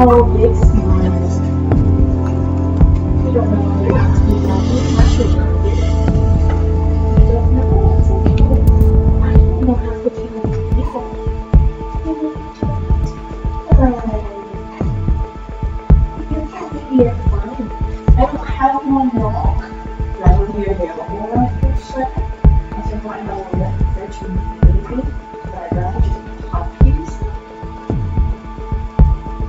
all big smiles. You don't know whether or not to be happy. Actually, not good. You don't know. It's okay. I don't know how to feel like people. You're happy, you're fine. I don't have one wrong. Right when you're available on your side, I said, why not let the bedroom baby? But I'd rather just pop these.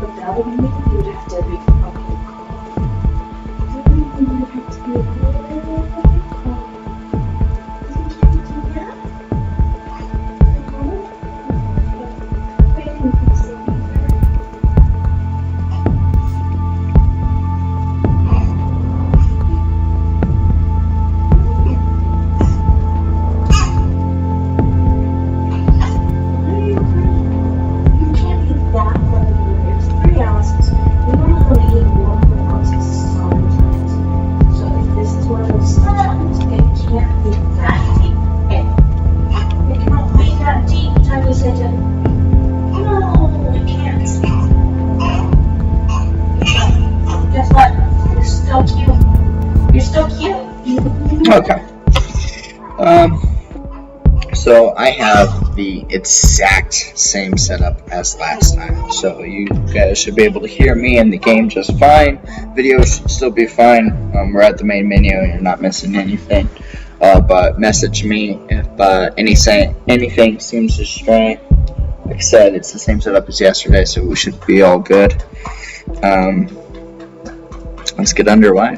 But that would mean you'd have to be fucking calm. You'd have to be really calm. You can't do that. Wait, you can see me there. Okay. So I have the exact same setup as last time. So you guys should be able to hear me in the game just fine. Video should still be fine. We're at the main menu and you're not missing anything. But message me if anything seems to stray. Like I said, it's the same setup as yesterday, so we should be all good. Let's get underway.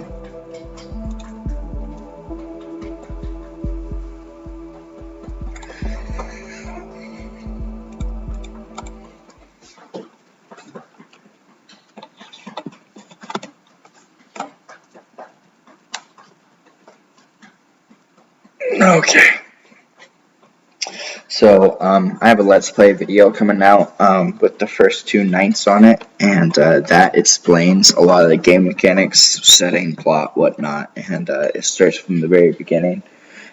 Okay. So, I have a Let's Play video coming out with the first 2 nights on it, and that explains a lot of the game mechanics, setting, plot, whatnot, and it starts from the very beginning.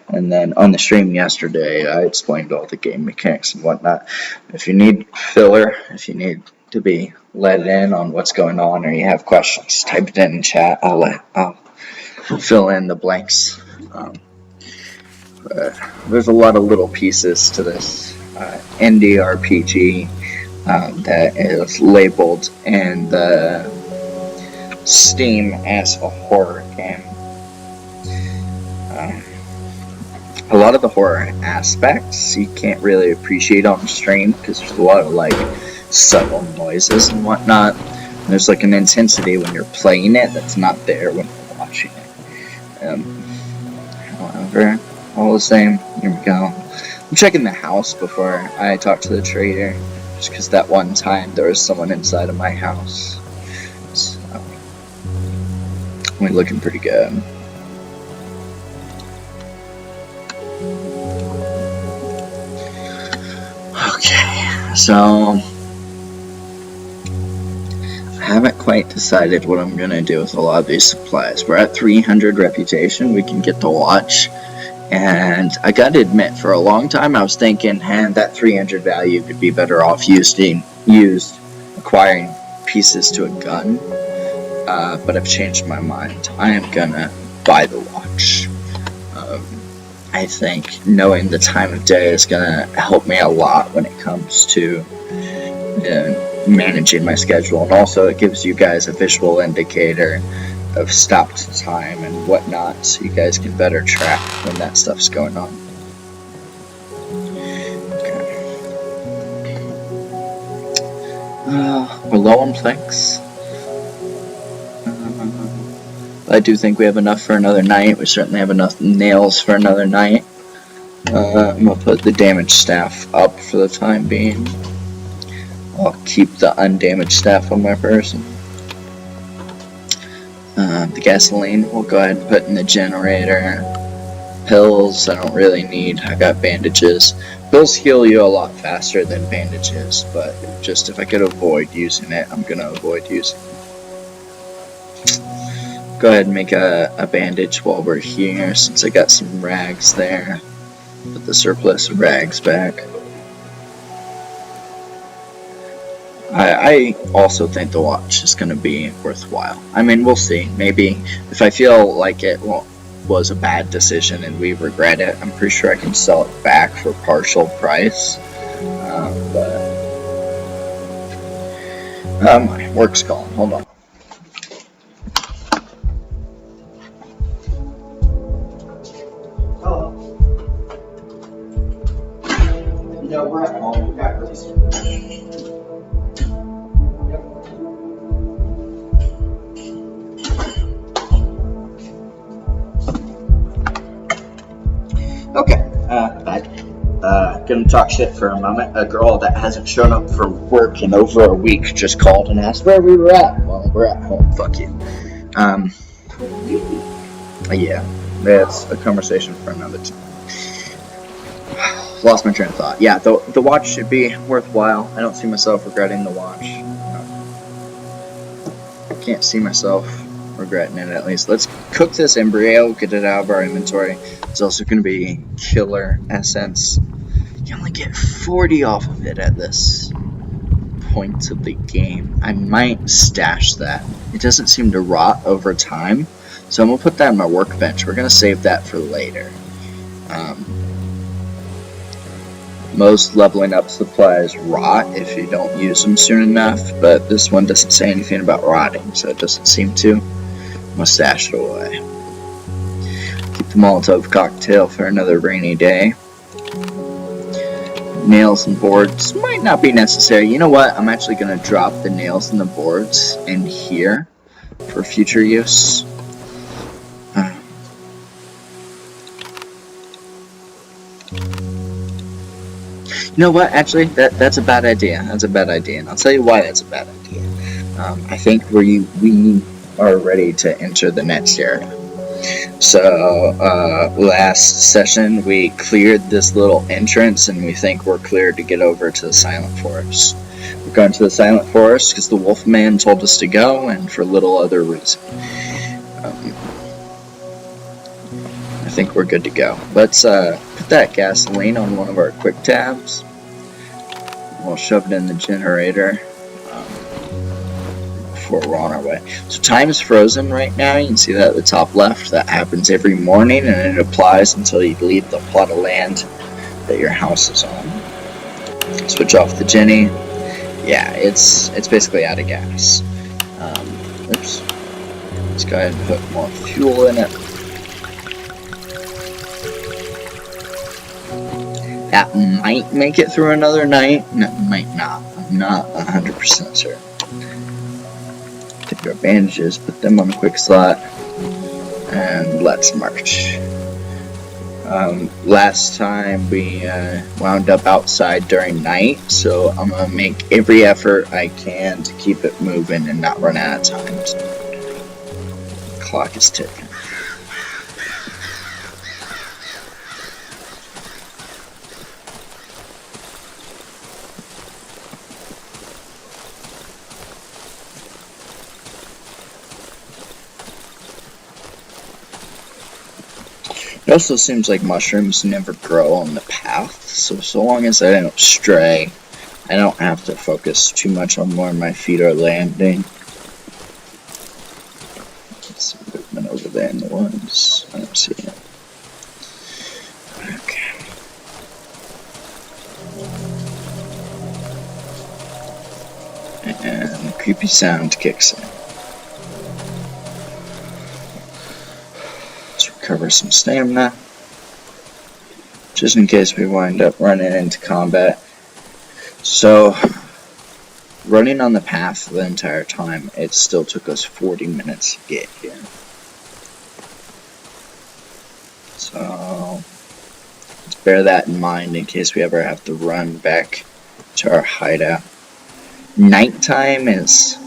And then on the stream yesterday, I explained all the game mechanics and whatnot. If you need filler, if you need to be let in on what's going on, or you have questions, type it in chat. I'll fill in the blanks. There's a lot of little pieces to this indie RPG that is labeled in the Steam as a horror game. A lot of the horror aspects you can't really appreciate on stream because there's a lot of like subtle noises and whatnot. And there's like an intensity when you're playing it that's not there when you're watching it. However, all the same, here we go. I'm checking the house before I talk to the trader, just because that one time there was someone inside of my house. So, we're looking pretty good. Okay, so I haven't quite decided what I'm gonna do with a lot of these supplies. We're at 300 reputation, we can get to watch. And I gotta admit, for a long time I was thinking, that 300 value could be better off used acquiring pieces to a gun. But I've changed my mind. I am gonna buy the watch. I think knowing the time of day is gonna help me a lot when it comes to managing my schedule, and also it gives you guys a visual indicator of stopped time and whatnot, so you guys can better track when that stuff's going on. Okay. We're low on planks. I do think we have enough for another night. We certainly have enough nails for another night. I'm gonna put the damaged staff up for the time being. I'll keep the undamaged staff on my person. The gasoline we'll go ahead and put in the generator. Pills I don't really need. I got bandages. Pills heal you a lot faster than bandages, but just if I could avoid using it, I'm gonna avoid using it. Go ahead and make a bandage while we're here, since I got some rags there. Put the surplus rags back. I also think the watch is going to be worthwhile. I mean, we'll see. Maybe if I feel like it was a bad decision and we regret it, I'm pretty sure I can sell it back for partial price. My work's calling. Hold on. Hello. No, we're at home. We got really soon. Okay, back. Gonna talk shit for a moment. A girl that hasn't shown up for work in over a week just called and asked where we were at. Well, we're at home, fuck you. Yeah, that's a conversation for another time. Lost my train of thought. Yeah, the watch should be worthwhile. I don't see myself regretting the watch. I can't see myself regretting it, at least. Let's cook this embryo, get it out of our inventory. It's also going to be killer essence. You only get 40 off of it at this point of the game. I might stash that. It doesn't seem to rot over time, so I'm going to put that on my workbench. We're going to save that for later. Most leveling up supplies rot if you don't use them soon enough, but this one doesn't say anything about rotting, so it doesn't seem to. I'm going to stash it away. Keep the Molotov cocktail for another rainy day. Nails and boards might not be necessary. You know what? I'm actually going to drop the nails and the boards in here for future use. You know what? Actually, that's a bad idea. That's a bad idea, and I'll tell you why that's a bad idea. I think we are ready to enter the next area. So, last session we cleared this little entrance, and we think we're cleared to get over to the Silent Forest. We're going to the Silent Forest because the Wolfman told us to go, and for little other reason. I think we're good to go. Let's put that gasoline on one of our quick tabs. We'll shove it in the generator before we're on our way. So time is frozen right now. You can see that at the top left. That happens every morning, and it applies until you leave the plot of land that your house is on. Switch off the Jenny. Yeah, it's basically out of gas. Oops. Let's go ahead and put more fuel in it. That might make it through another night. No, might not. I'm not 100% certain. Take our bandages, put them on a quick slot, and let's march. Last time we wound up outside during night, so I'm going to make every effort I can to keep it moving and not run out of time. So, the clock is ticking. It also seems like mushrooms never grow on the path, so long as I don't stray, I don't have to focus too much on where my feet are landing. Some movement over there in the woods. I don't see it. Okay. And the creepy sound kicks in. Recover some stamina, just in case we wind up running into combat. So, running on the path the entire time, it still took us 40 minutes to get here. So, let's bear that in mind in case we ever have to run back to our hideout. Nighttime is,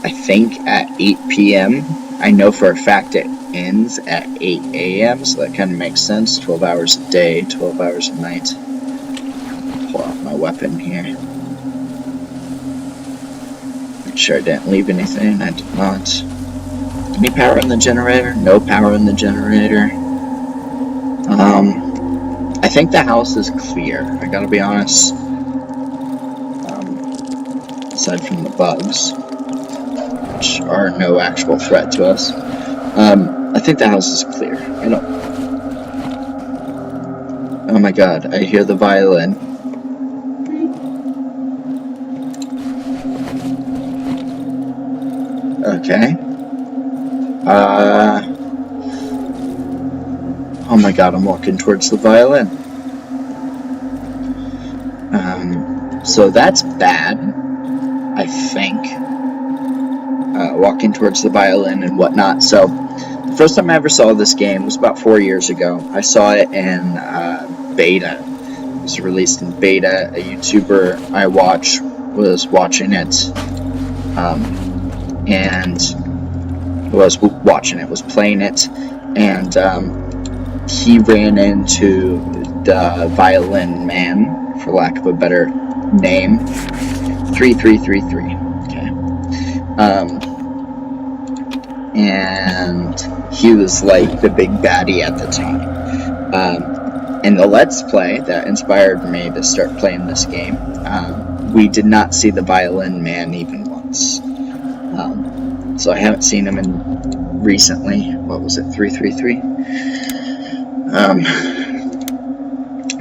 I think, at 8 p.m. I know for a fact it ends at 8 a.m., so that kind of makes sense. 12 hours a day, 12 hours a night. Pull out my weapon here. Make sure I didn't leave anything. I did not. Any power in the generator? No power in the generator. I think the house is clear. I gotta be honest. aside from the bugs, which are no actual threat to us. I think the house is clear. I don't... Oh my god, I hear the violin. Okay. Oh my god, I'm walking towards the violin. So that's bad, I think. Walking towards the violin and whatnot. So, the first time I ever saw this game was about 4 years ago. I saw it in beta. It was released in beta. A YouTuber I watch was watching it, was playing it, and he ran into the violin man, for lack of a better name. 3333. Okay. And he was like the big baddie at the time. In the Let's Play that inspired me to start playing this game, we did not see the violin man even once. So I haven't seen him in recently. What was it, 333?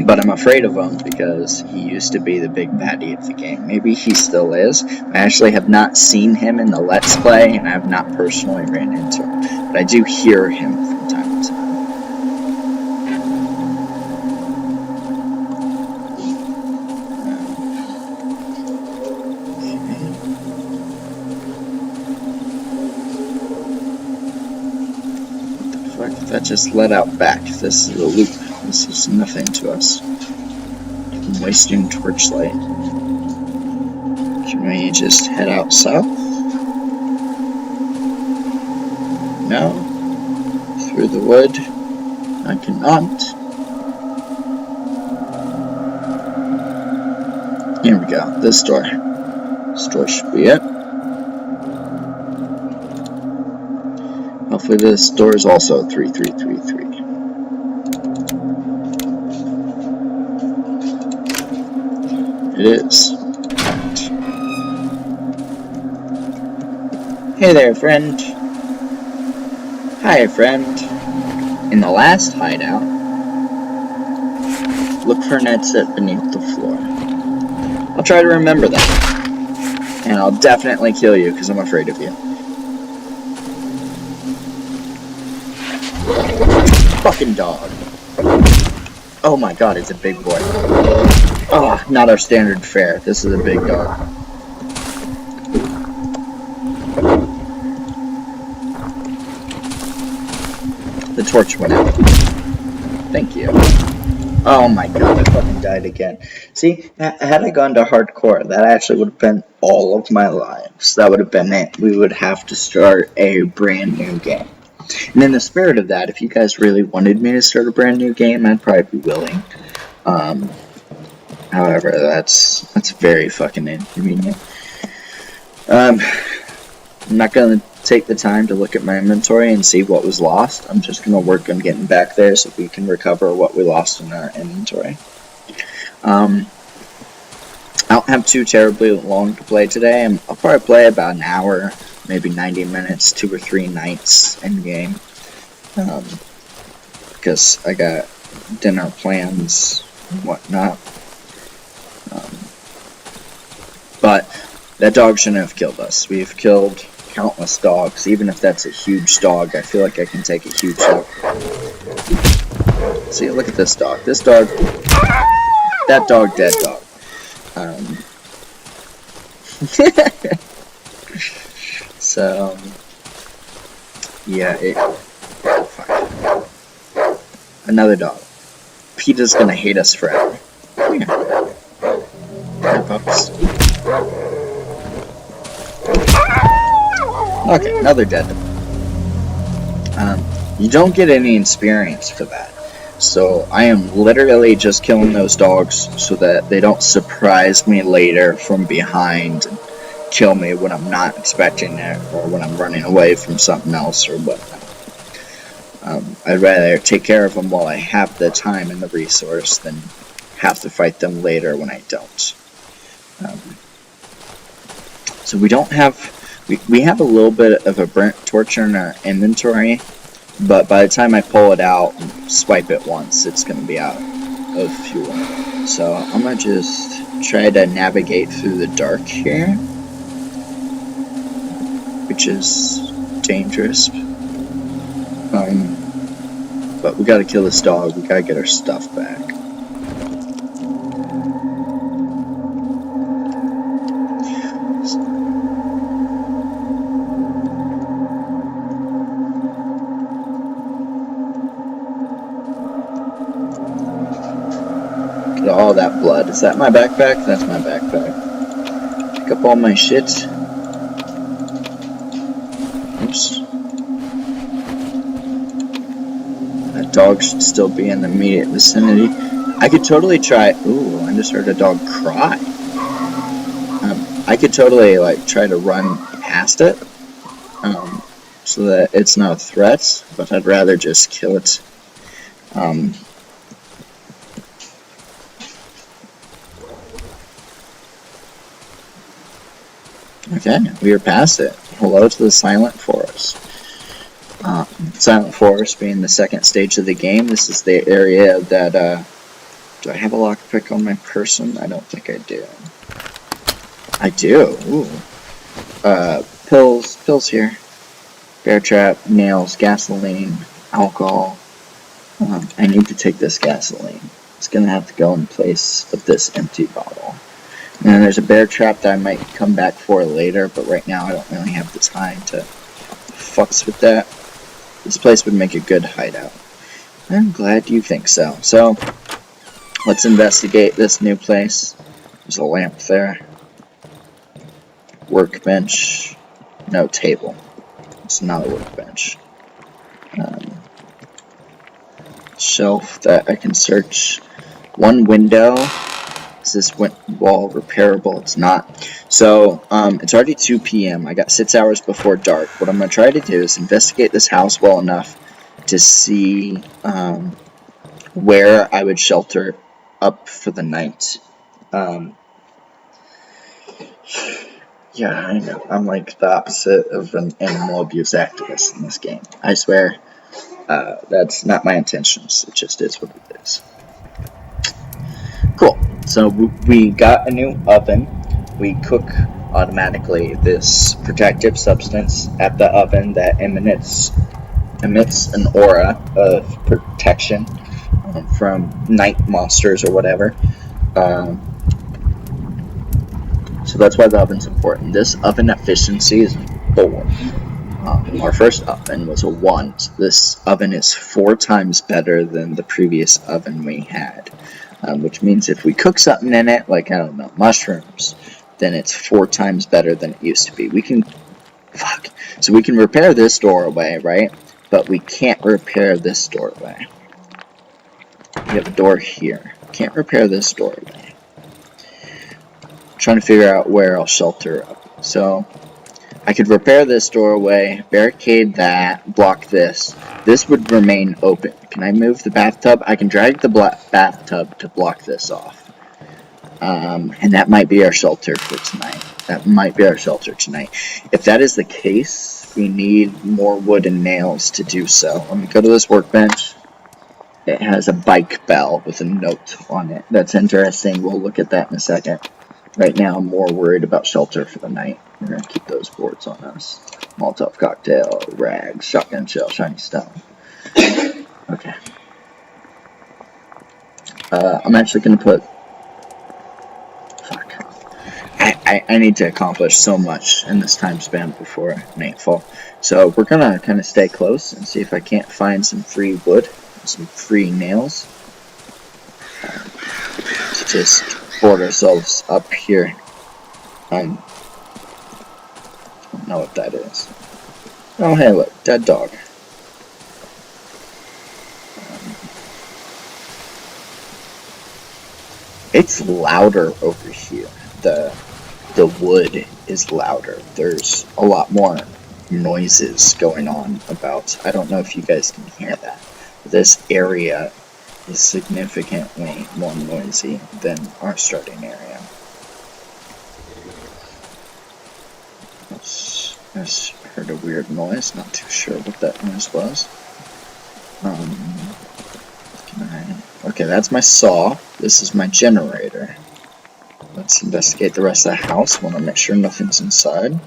But I'm afraid of him because he used to be the big baddie of the game. Maybe he still is. I actually have not seen him in the Let's Play, and I have not personally ran into him. But I do hear him from time to time. What the fuck? That just let out back. This is a loop. This is nothing to us. I'm wasting torchlight. Can we just head out south? No. Through the wood? I cannot. Here we go. This door. This door should be it. Hopefully this door is also 3333. It is. Hey there, friend. Hi, friend. In the last hideout, look for an exit beneath the floor. I'll try to remember that. And I'll definitely kill you because I'm afraid of you. Fucking dog. Oh my god, it's a big boy. Oh, not our standard fare. This is a big dog. The torch went out. Thank you. Oh my god, I fucking died again. See, had I gone to hardcore, that actually would have been all of my lives. That would have been it. We would have to start a brand new game. And in the spirit of that, if you guys really wanted me to start a brand new game, I'd probably be willing. However, that's very fucking inconvenient. I'm not gonna take the time to look at my inventory and see what was lost. I'm just gonna work on getting back there so we can recover what we lost in our inventory. I don't have too terribly long to play today. I'll probably play about an hour, maybe 90 minutes, 2 or 3 nights in game. Because I got dinner plans and whatnot. But that dog shouldn't have killed us. We've killed countless dogs. Even if that's a huge dog, I feel like I can take a huge dog. See, look at this dog. This dog, that dog, dead dog. So, yeah, oh, fuck. Another dog. PETA's gonna hate us forever. Come here. Here, pups. Okay, another dead dog. You don't get any experience for that. So I am literally just killing those dogs so that they don't surprise me later from behind and kill me when I'm not expecting it, or when I'm running away from something else or whatnot. I'd rather take care of them while I have the time and the resource than have to fight them later when I don't. So we don't have, we have a little bit of a burnt torch in our inventory, but by the time I pull it out and swipe it once, it's going to be out of fuel. So I'm going to just try to navigate through the dark here, which is dangerous. But we gotta kill this dog, we gotta get our stuff back. Get all that blood. Is that my backpack? That's my backpack. Pick up all my shit. Oops. That dog should still be in the immediate vicinity. I could totally try. Ooh, I just heard a dog cry. I could totally like try to run past it, so that it's not a threat. But I'd rather just kill it. Okay, we are past it. Hello to the Silent Forest. Silent Forest being the second stage of the game. This is the area that, do I have a lockpick on my person? I don't think I do. I do. Ooh. Pills here. Bear trap, nails, gasoline, alcohol. I need to take this gasoline. It's gonna have to go in place of this empty bottle. And then there's a bear trap that I might come back for later, but right now I don't really have the time to fucks with that. This place would make a good hideout. I'm glad you think so. So, let's investigate this new place. There's a lamp there. Workbench. No table. It's not a workbench. Shelf that I can search. One window. Is this wall repairable? It's not. So, it's already 2 p.m. I got 6 hours before dark. What I'm going to try to do is investigate this house well enough to see where I would shelter up for the night. Yeah, I know. I'm like the opposite of an animal abuse activist in this game. I swear. That's not my intentions. It just is what it is. Cool. So we got a new oven. We cook automatically this protective substance at the oven that emits an aura of protection from night monsters or whatever. So that's why the oven's important. This oven efficiency is 4. Our first oven was a 1. So this oven is 4 times better than the previous oven we had. Which means if we cook something in it, like, I don't know, mushrooms, then it's 4 times better than it used to be. So we can repair this doorway, right? But we can't repair this doorway. We have a door here. Can't repair this doorway. I'm trying to figure out where I'll shelter up. So, I could repair this doorway, barricade that, block this. This would remain open. Can I move the bathtub? I can drag the bathtub to block this off. And that might be our shelter for tonight. If that is the case, we need more wood and nails to do so. Let me go to this workbench. It has a bike bell with a note on it. That's interesting. We'll look at that in a second. Right now, I'm more worried about shelter for the night. We're going to keep those boards on us. Molotov cocktail, rags, shotgun shell, shiny stone. Okay. I'm actually going to put... Fuck. I need to accomplish so much in this time span before nightfall. So we're going to kind of stay close and see if I can't find some free wood, some free nails. To just board ourselves up here. I don't know what that is. Oh, hey, look, dead dog. It's louder over here. The wood is louder. There's a lot more noises going on about. I don't know if you guys can hear that. This area is significantly more noisy than our starting area. I just heard a weird noise, not too sure what that noise was. Okay, that's my saw. This is my generator. Let's investigate the rest of the house. Want to make sure nothing's inside.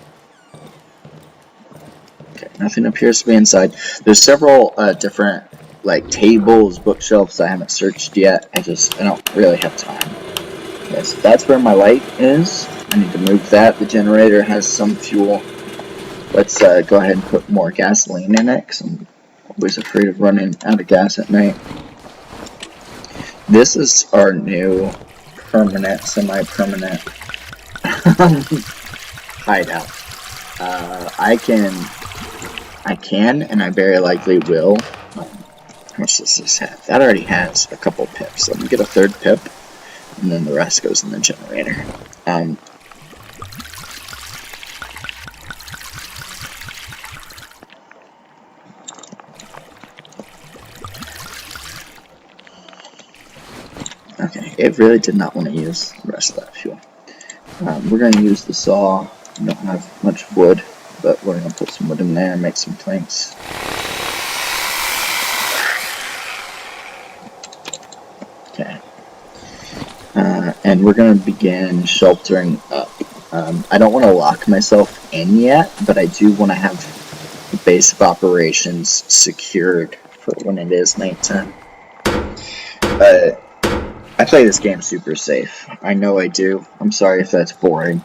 Okay, nothing appears to be inside. There's several different like tables, bookshelves I haven't searched yet. I don't really have time. Okay, so that's where my light is. I need to move that. The generator has some fuel. Let's go ahead and put more gasoline in it, because I'm always afraid of running out of gas at night. This is our new permanent, semi-permanent hideout. I can, and I very likely will. How much does this have? That already has a couple pips. Let me get a third pip, and then the rest goes in the generator. Okay, it really did not want to use the rest of that fuel. We're going to use the saw. We don't have much wood, but we're going to put some wood in there and make some planks. Okay. And we're going to begin sheltering up. I don't want to lock myself in yet, but I do want to have the base of operations secured for when it is nighttime. I play this game super safe. I know I do. I'm sorry if that's boring,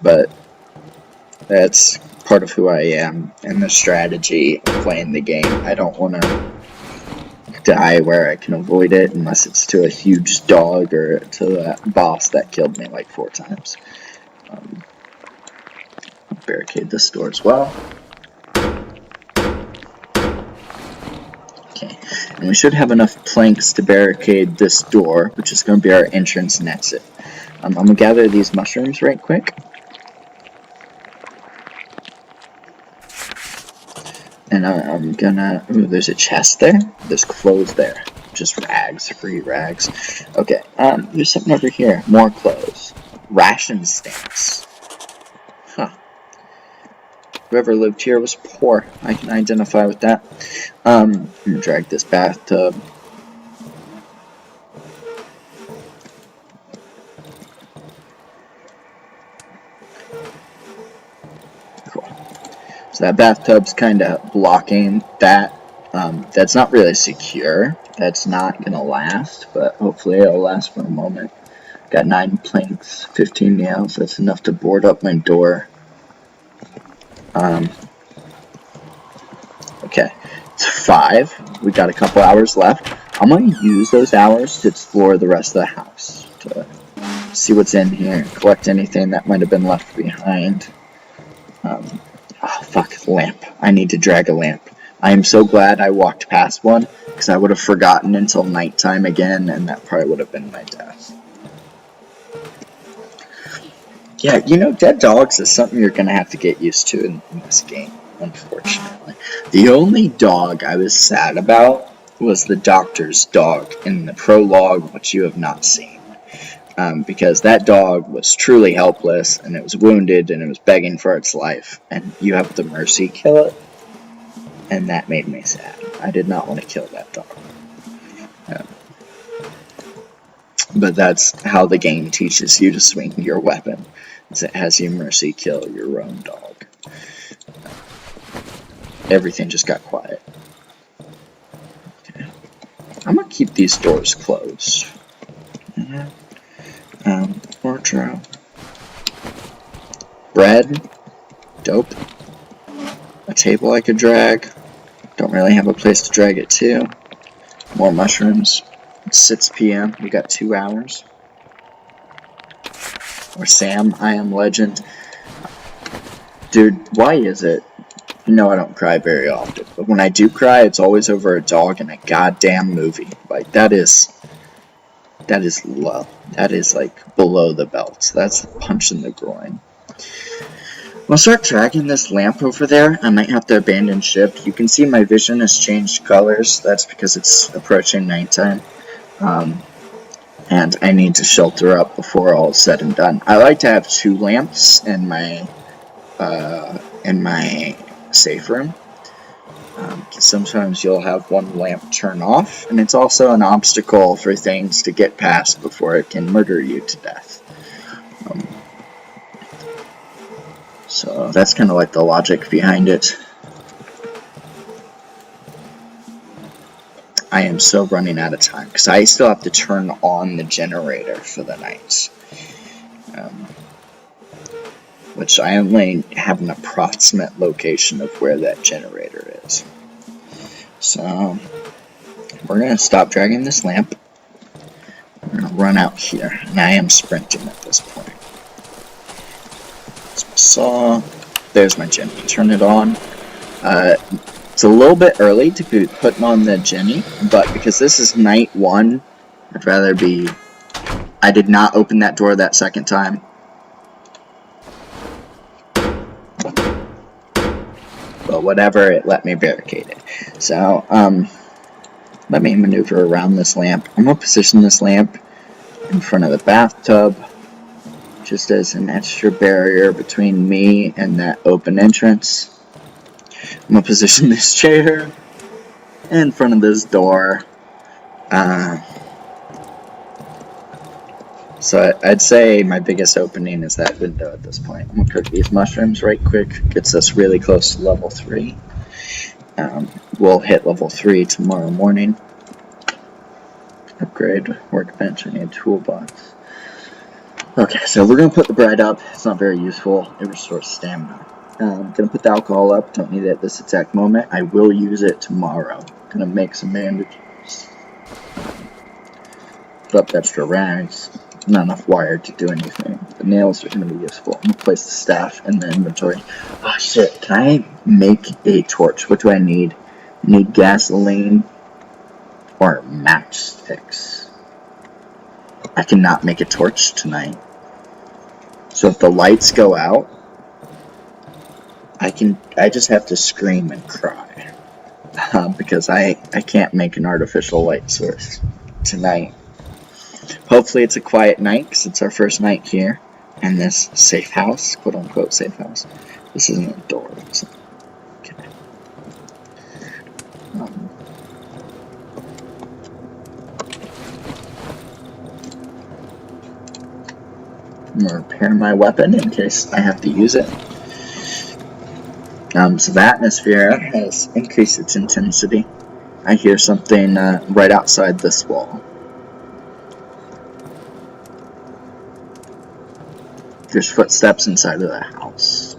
but that's part of who I am and the strategy of playing the game. I don't want to die where I can avoid it unless it's to a huge dog or to that boss that killed me like 4 times. I'll barricade this door as well. Okay, and we should have enough planks to barricade this door, which is going to be our entrance and exit. I'm going to gather these mushrooms right quick. And I'm gonna... Ooh, there's a chest there. There's clothes there. Just rags. Free rags. Okay, there's something over here. More clothes. Ration stamps. Huh. Whoever lived here was poor. I can identify with that. I'm gonna drag this bathtub. Cool. So that bathtub's kind of blocking that. That's not really secure. That's not gonna last, but hopefully it'll last for a moment. Got 9 planks, 15 nails. That's enough to board up my door. Okay, it's 5. We got a couple hours left. I'm going to use those hours to explore the rest of the house, to see what's in here, collect anything that might have been left behind. Oh, fuck, lamp. I need to drag a lamp. I am so glad I walked past one, because I would have forgotten until nighttime again, and that probably would have been my death. Yeah, you know, dead dogs is something you're going to have to get used to in this game, unfortunately. The only dog I was sad about was the doctor's dog in the prologue, which you have not seen. Because that dog was truly helpless, and it was wounded, and it was begging for its life, and you have to mercy kill it, and that made me sad. I did not want to kill that dog. But that's how the game teaches you to swing your weapon. It has you mercy kill your own dog. Everything just got quiet. Okay. I'm gonna keep these doors closed. Wardrobe. Bread. Dope. A table I could drag. Don't really have a place to drag it to. More mushrooms. It's 6 p.m. We got 2 hours. Or Sam, I am legend. Dude, why is it? You know I don't cry very often, but when I do cry, it's always over a dog in a goddamn movie. Like, that is low. That is, like, below the belt. That's a punch in the groin. I'll start dragging this lamp over there. I might have to abandon ship. You can see my vision has changed colors. That's because it's approaching nighttime. And I need to shelter up before all is said and done. I like to have 2 lamps in my in my safe room. Sometimes you'll have one lamp turn off, and it's also an obstacle for things to get past before it can murder you to death. So that's kind of like the logic behind it. I am so running out of time because I still have to turn on the generator for the night. Which I only have an approximate location of where that generator is. So we're going to stop dragging this lamp. We're going to run out here, and I am sprinting at this point. There's my saw. There's my Jenny. Turn it on. It's a little bit early to be putting on the Jenny, but because this is night 1, I'd rather be... I did not open that door that second time. But whatever, it let me barricade it. So, let me maneuver around this lamp. I'm going to position this lamp in front of the bathtub, just as an extra barrier between me and that open entrance. I'm going to position this chair in front of this door. So I'd say my biggest opening is that window at this point. I'm going to cook these mushrooms right quick. Gets us really close to level 3. We'll hit level 3 tomorrow morning. Upgrade workbench. I need a toolbox. Okay, so we're going to put the bread up. It's not very useful. It restores stamina. I'm going to put the alcohol up. Don't need it at this exact moment. I will use it tomorrow. Going to make some bandages. Put up extra rags. Not enough wire to do anything. The nails are going to be useful. I'm going to place the staff in the inventory. Oh shit, can I make a torch? What do I need? I need gasoline or matchsticks. I cannot make a torch tonight. So if the lights go out, I just have to scream and cry. Because I can't make an artificial light source tonight. Hopefully it's a quiet night, because it's our first night here in this safe house, quote-unquote safe house. This isn't a door, is it? Okay. I'm going to repair my weapon in case I have to use it. So the atmosphere has increased its intensity. I hear something right outside this wall. There's footsteps inside of the house.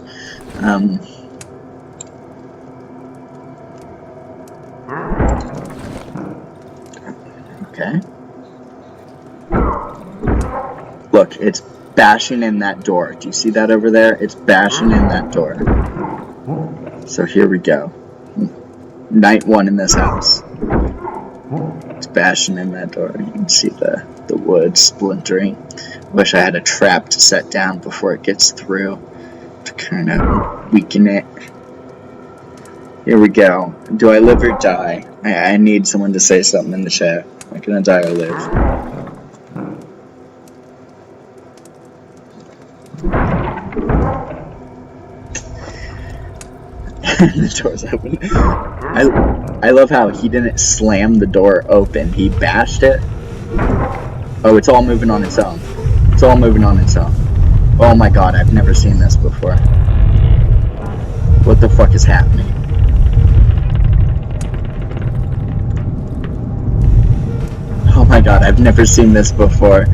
Okay. Look, it's bashing in that door. Do you see that over there? It's bashing in that door. So here we go. Night 1 in this house. It's bashing in that door. You can see the wood splintering. Wish I had a trap to set down before it gets through to kind of weaken it. Here we go. Do I live or die? I need someone to say something in the chat. Am I gonna die or live? The door's open. I love how he didn't slam the door open. He bashed it. Oh, it's all moving on its own. It's all moving on its own. Oh my god, I've never seen this before. What the fuck is happening? Oh my god, I've never seen this before.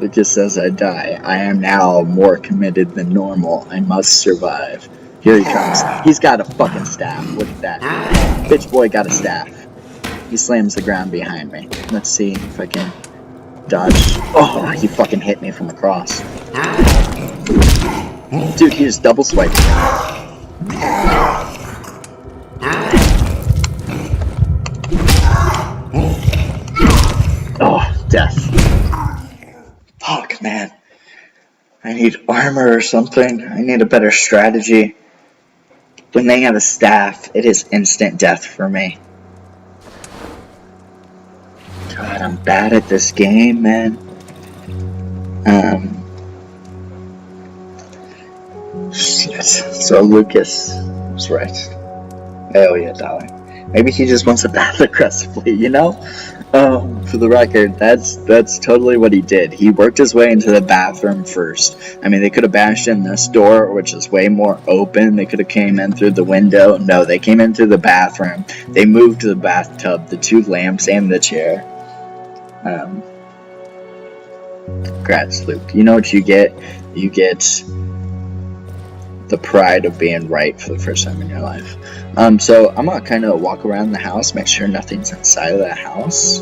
It just says I die. I am now more committed than normal. I must survive. Here he comes. He's got a fucking staff. Look at that. Bitch boy got a staff. He slams the ground behind me. Let's see if I can dodge. Oh, he fucking hit me from across. Dude, he just double swiped. Oh, death. Fuck, man. I need armor or something. I need a better strategy. When they have a staff, it is instant death for me. God, I'm bad at this game, man. Shit. So Lucas was right. Oh yeah, darling. Maybe he just wants to bath aggressively, you know? For the record, that's totally what he did. He worked his way into the bathroom first. I mean, they could have bashed in this door, which is way more open. They could have came in through the window. No, they came in through the bathroom. They moved the bathtub, the 2 lamps, and the chair. Congrats, Luke. You know what you get? You get the pride of being right for the first time in your life. So I'm gonna kind of walk around the house, make sure nothing's inside of the house.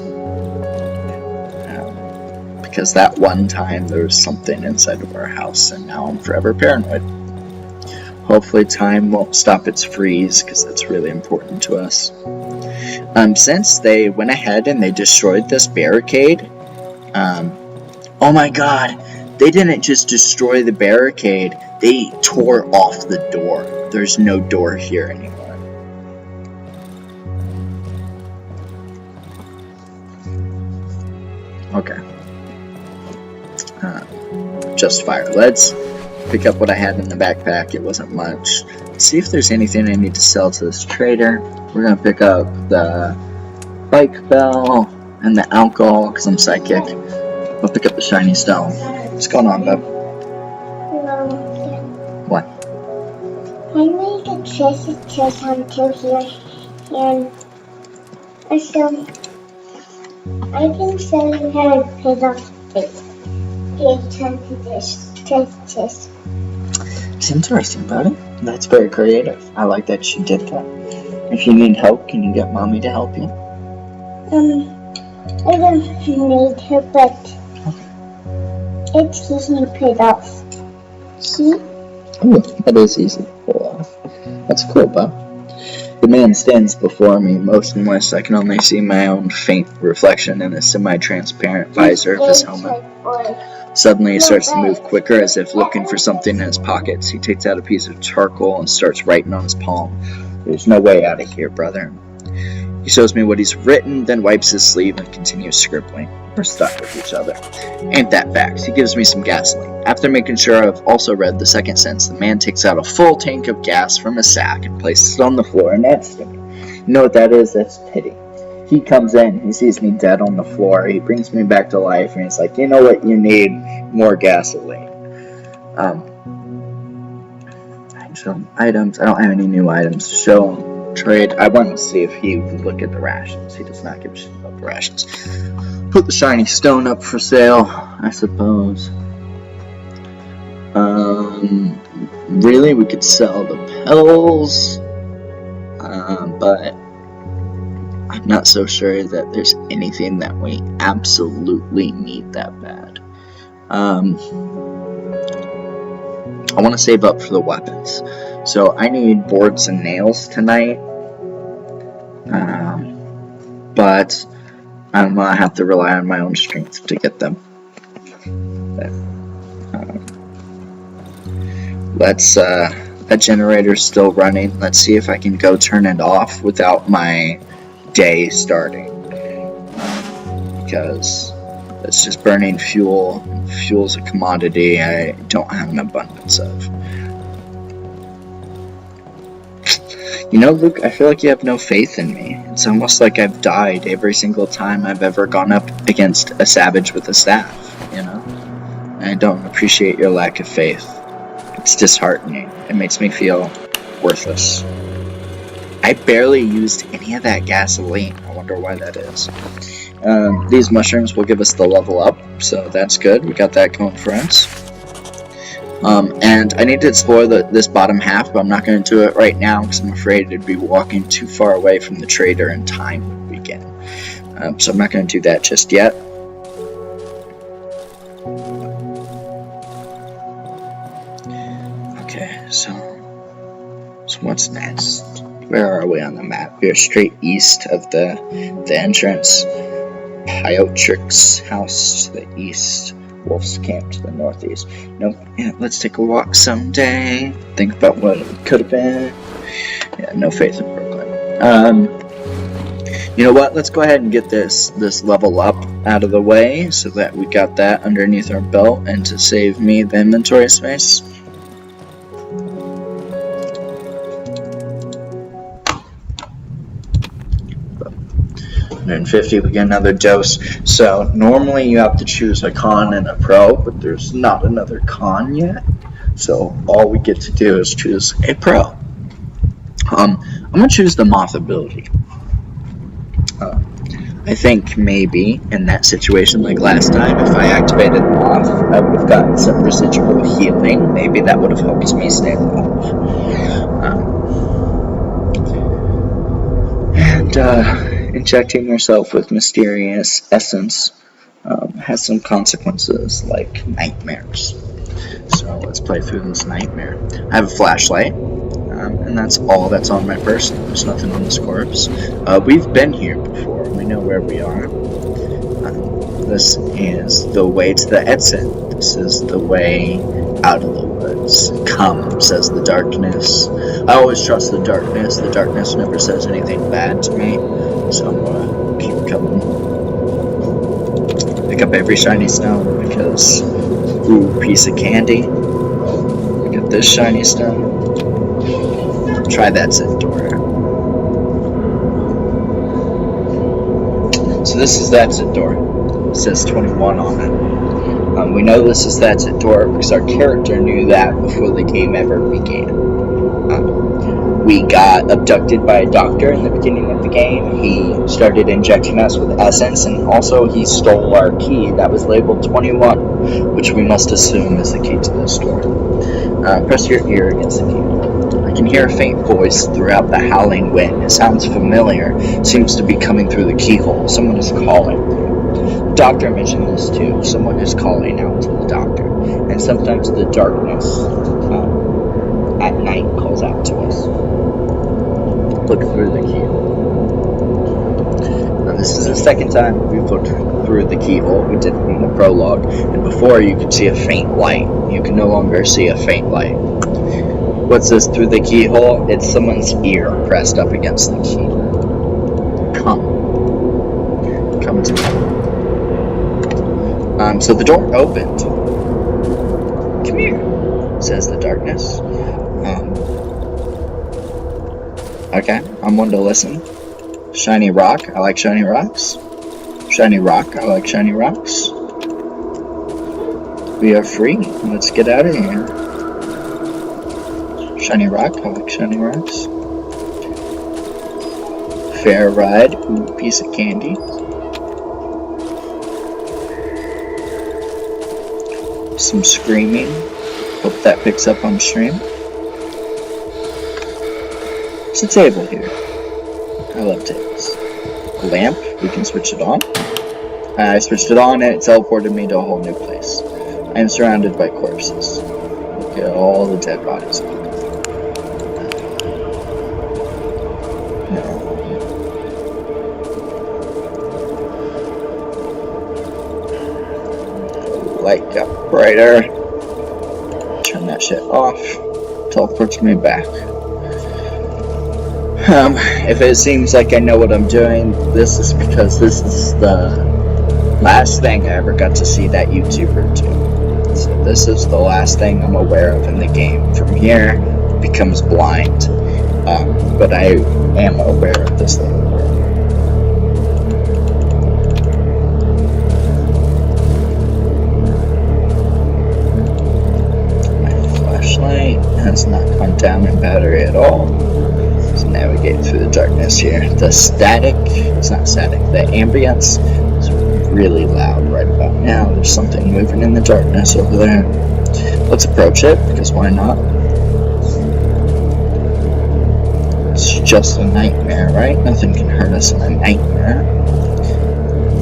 Because that one time there was something inside of our house, and now I'm forever paranoid. Hopefully time won't stop its freeze, because that's really important to us. Since they went ahead and they destroyed this barricade, oh my god, they didn't just destroy the barricade, they tore off the door. There's no door here anymore. Okay. Just fire. Let's pick up what I had in the backpack. It wasn't much. Let's see if there's anything I need to sell to this trader. We're gonna pick up the bike bell and the alcohol because I'm psychic. I'll pick up the shiny stone. What's going on, bub? What? I make a chest onto here, and so I can show you how to put off this. Onto this chest. It's interesting, buddy. That's very creative. I like that you did that. If you need help, can you get mommy to help you? I don't need her, but it's easy to put off. See? Ooh, that is easy to pull off. That's cool, bub. The man stands before me, motionless. I can only see my own faint reflection in the semi-transparent visor of his helmet. Suddenly he starts to move quicker, as if looking for something in his pockets. He takes out a piece of charcoal and starts writing on his palm. There's no way out of here, brother. He shows me what he's written, then wipes his sleeve and continues scribbling. We're stuck with each other. Ain't that facts? He gives me some gasoline. After making sure I've also read the second sentence, the man takes out a full tank of gas from a sack and places it on the floor next to me. You know what that is? That's pity. He comes in, he sees me dead on the floor, he brings me back to life, and he's like, you know what you need? More gasoline. Some items. I don't have any new items to show him. Trade. I want to see if he would look at the rations. He does not give a shit about the rations. Put the shiny stone up for sale, I suppose. Really, we could sell the petals, but I'm not so sure that there's anything that we absolutely need that bad. I want to save up for the weapons. So I need boards and nails tonight. But I'm going to have to rely on my own strength to get them. That generator's still running. Let's see if I can go turn it off without my day starting. Because it's just burning fuel. Fuel's a commodity I don't have an abundance of. You know, Luke, I feel like you have no faith in me. It's almost like I've died every single time I've ever gone up against a savage with a staff, you know? I don't appreciate your lack of faith. It's disheartening. It makes me feel worthless. I barely used any of that gasoline. I wonder why that is. These mushrooms will give us the level up, so that's good. We got that going for us. And I need to explore this bottom half, but I'm not going to do it right now because I'm afraid it'd be walking too far away from the trader and time would begin. So I'm not going to do that just yet. Okay, so what's next? Where are we on the map? We are straight east of the entrance. Pyotrix house to the east. wolves camp to the northeast. Nope. Yeah, let's take a walk someday. Think about what it could have been. Yeah, no faith in Brooklyn. You know what? Let's go ahead and get this level up out of the way so that we got that underneath our belt and to save me the inventory space. $150, we get another dose. So normally you have to choose a con and a pro, but there's not another con yet. So all we get to do is choose a pro. I'm gonna choose the moth ability. I think maybe in that situation like last time, if I activated moth, I would have gotten some residual healing. Maybe that would have helped me stay alive. Injecting yourself with mysterious essence has some consequences like nightmares. So let's play through this nightmare. I have a flashlight, and that's all that's on my person. There's nothing on this corpse. We've been here before. We know where we are. This is the way to the exit. This is the way out of the woods. Come, says the darkness. I always trust the darkness. The darkness never says anything bad to me. So I'm gonna keep coming. Pick up every shiny stone because, ooh, piece of candy. Look at this shiny stone. Try that zip door. So this is that zip door. It says 21 on it. We know this is that zip door because our character knew that before the game ever began. We got abducted by a doctor in the beginning of the game. He started injecting us with essence, and also he stole our key that was labeled 21, which we must assume is the key to this door. Press your ear against the key. I can hear a faint voice throughout the howling wind. It sounds familiar. It seems to be coming through the keyhole. Someone is calling. The doctor mentioned this too. Someone is calling out to the doctor. And sometimes the darkness at night calls out to us. Look through the keyhole. Now this is the second time we've looked through the keyhole. We did it in the prologue. And before you could see a faint light. You can no longer see a faint light. What's this through the keyhole? It's someone's ear pressed up against the key. Come to me. So the door opened. Come here, says the darkness. Okay, I'm one to listen. Shiny rock, I like shiny rocks. Shiny rock, I like shiny rocks. We are free, let's get out of here. Shiny rock, I like shiny rocks. Fair ride, ooh, piece of candy. Some screaming, hope that picks up on stream. There's a table here. I love tables. A lamp, we can switch it on. I switched it on and it teleported me to a whole new place. I am surrounded by corpses. Look at all the dead bodies. Light got brighter. Turn that shit off. Teleports me back. If it seems like I know what I'm doing, this is because this is the last thing I ever got to see that YouTuber do. So this is the last thing I'm aware of in the game. From here, it becomes blind. But I am aware of this thing. Has not gone down in battery at all. So navigate through the darkness here. The static, it's not static, the ambience is really loud right about now. There's something moving in the darkness over there. Let's approach it, because why not? It's just a nightmare, right? Nothing can hurt us in a nightmare.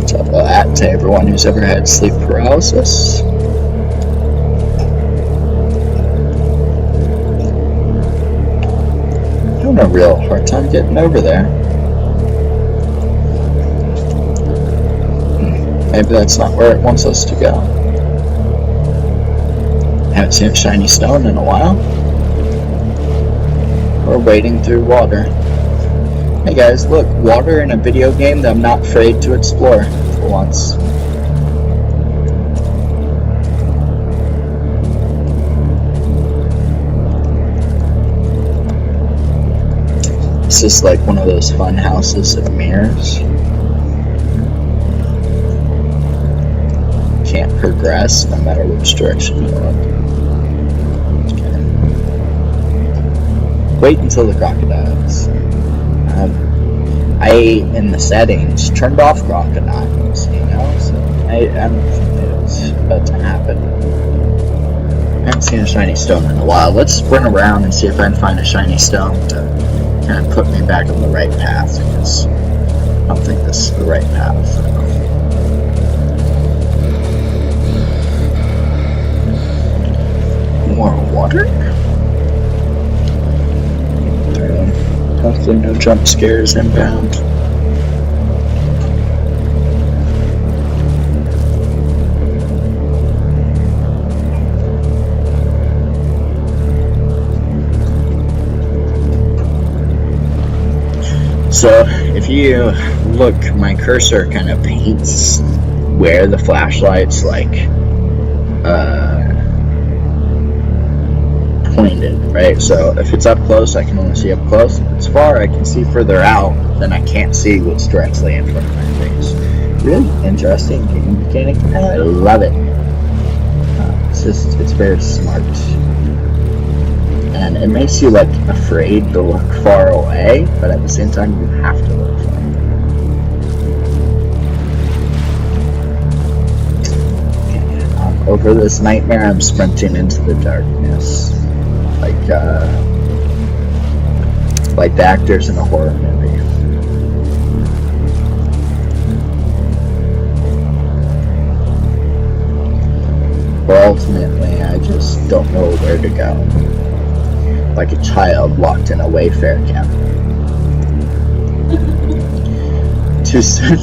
Tell that to everyone who's ever had sleep paralysis. A real hard time getting over there. Maybe that's not where it wants us to go. Haven't seen a shiny stone in a while. We're wading through water. Hey guys, look, water in a video game that I'm not afraid to explore for once. This is like one of those fun houses of mirrors. Can't progress no matter which direction you look. Okay. Wait until the crocodiles. In the settings, turned off crocodiles, you know, so I don't think it's about to happen. I haven't seen a shiny stone in a while. Let's sprint around and see if I can find a shiny stone to kind of put me back on the right path, because I don't think this is the right path. More water? Hopefully no jump scares inbound. So if you look, my cursor kind of paints where the flashlight's like pointed, right? So if it's up close, I can only see up close. If it's far, I can see further out, then I can't see what's directly in front of my face. Really interesting game mechanic. I love it. It's very smart. And it makes you like afraid to look far away, but at the same time you have to look far. Okay. Over this nightmare, I'm sprinting into the darkness. Like the actors in a horror movie. But ultimately, I just don't know where to go. Like a child locked in a Wayfair cabinet. Too soon.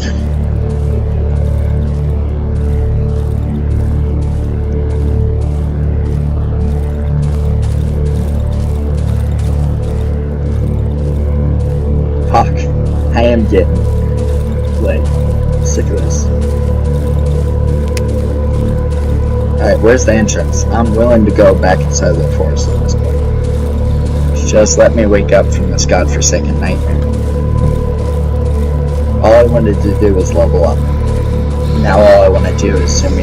Fuck. I am getting like sick of this. Alright, where's the entrance? I'm willing to go back inside the forest at this point. Just let me wake up from this godforsaken nightmare. All I wanted to do was level up. Now all I want to do is zoom.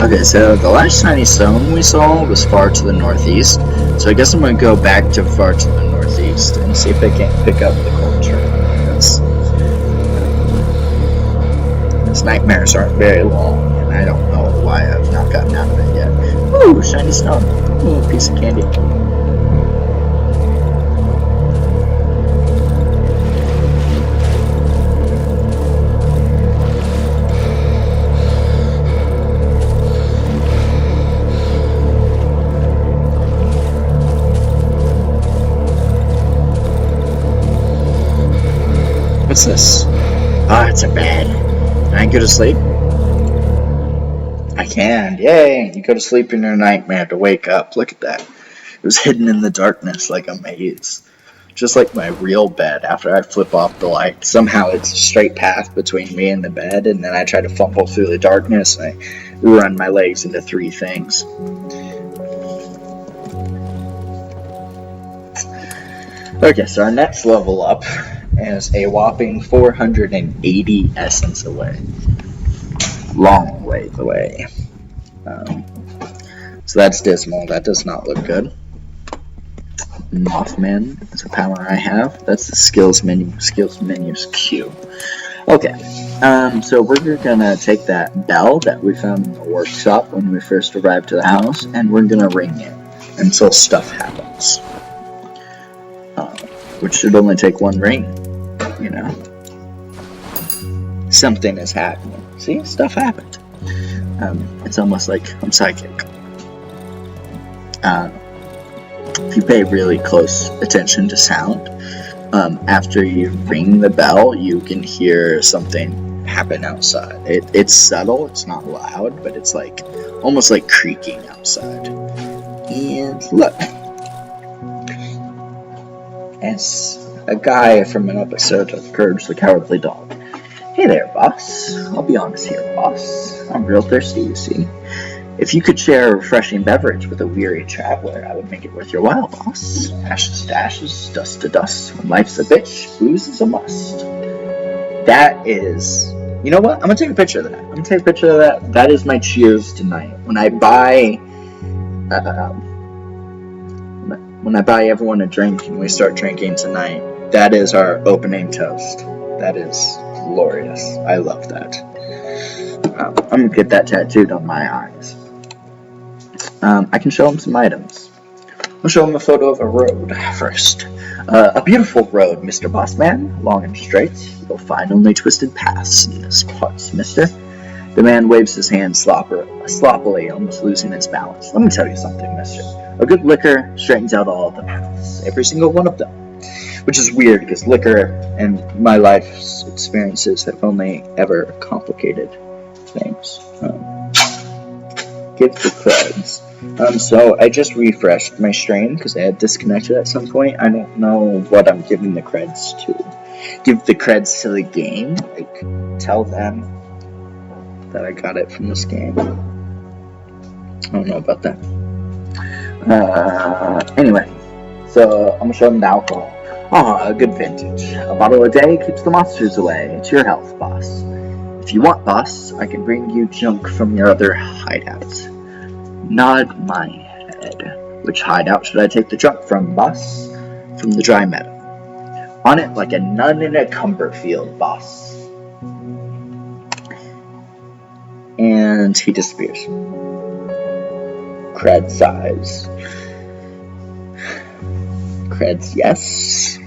Okay, so the last shiny stone we saw was far to the northeast, so I guess I'm going to go back to far to the northeast and see if I can't pick up the culture. These nightmares aren't very long, and I don't know why I've not gotten out of it yet. Ooh, shiny stone. Ooh, piece of candy. What's this? Ah, it's a bed. Can I go to sleep? I can. Yay! You go to sleep in your nightmare to wake up. Look at that. It was hidden in the darkness like a maze. Just like my real bed after I flip off the light. Somehow it's a straight path between me and the bed, and then I try to fumble through the darkness and I run my legs into three things. Okay, so our next level up is a whopping 480 essence away. Long way away. So that's dismal. That does not look good. Mothman is a power I have. That's the skills menu. Skills menu's Q. Okay. So we're gonna take that bell that we found in the workshop when we first arrived to the house, and we're gonna ring it until stuff happens. Which should only take one ring. You know, something is happening. See, stuff happened. It's almost like I'm psychic. If you pay really close attention to sound, after you ring the bell, you can hear something happen outside. It's subtle, it's not loud, but it's like almost like creaking outside. And look, it's a guy from an episode of Courage the Cowardly Dog. Hey there, boss. I'll be honest here, boss. I'm real thirsty, you see. If you could share a refreshing beverage with a weary traveler, I would make it worth your while, boss. Ashes to ashes, dust to dust. When life's a bitch, booze is a must. That is... You know what? I'm gonna take a picture of that. That is my cheers tonight. When I buy everyone a drink and we start drinking tonight, that is our opening toast. That is glorious. I love that. I'm gonna get that tattooed on my eyes. I can show him some items. I'll show him a photo of a road first. A beautiful road, Mr. Bossman, long and straight. You'll find only twisted paths in this parts, mister. The man waves his hand sloppily, almost losing his balance. Let me tell you something, mister. A good liquor straightens out all of the paths, every single one of them. Which is weird, because liquor and my life's experiences have only ever complicated things. Give the creds. So I just refreshed my stream because I had disconnected at some point. I don't know what I'm giving the creds to. Give the creds to the game? Like, tell them that I got it from this game. I don't know about that. Anyway, so I'm gonna show them the alcohol. A good vintage. A bottle a day keeps the monsters away. It's your health, boss. If you want, boss, I can bring you junk from your other hideouts. Nod my head. Which hideout should I take the junk from, boss? From the dry meadow. On it like a nun in a Cumberfield, boss. And he disappears. Cred size. Creds, yes.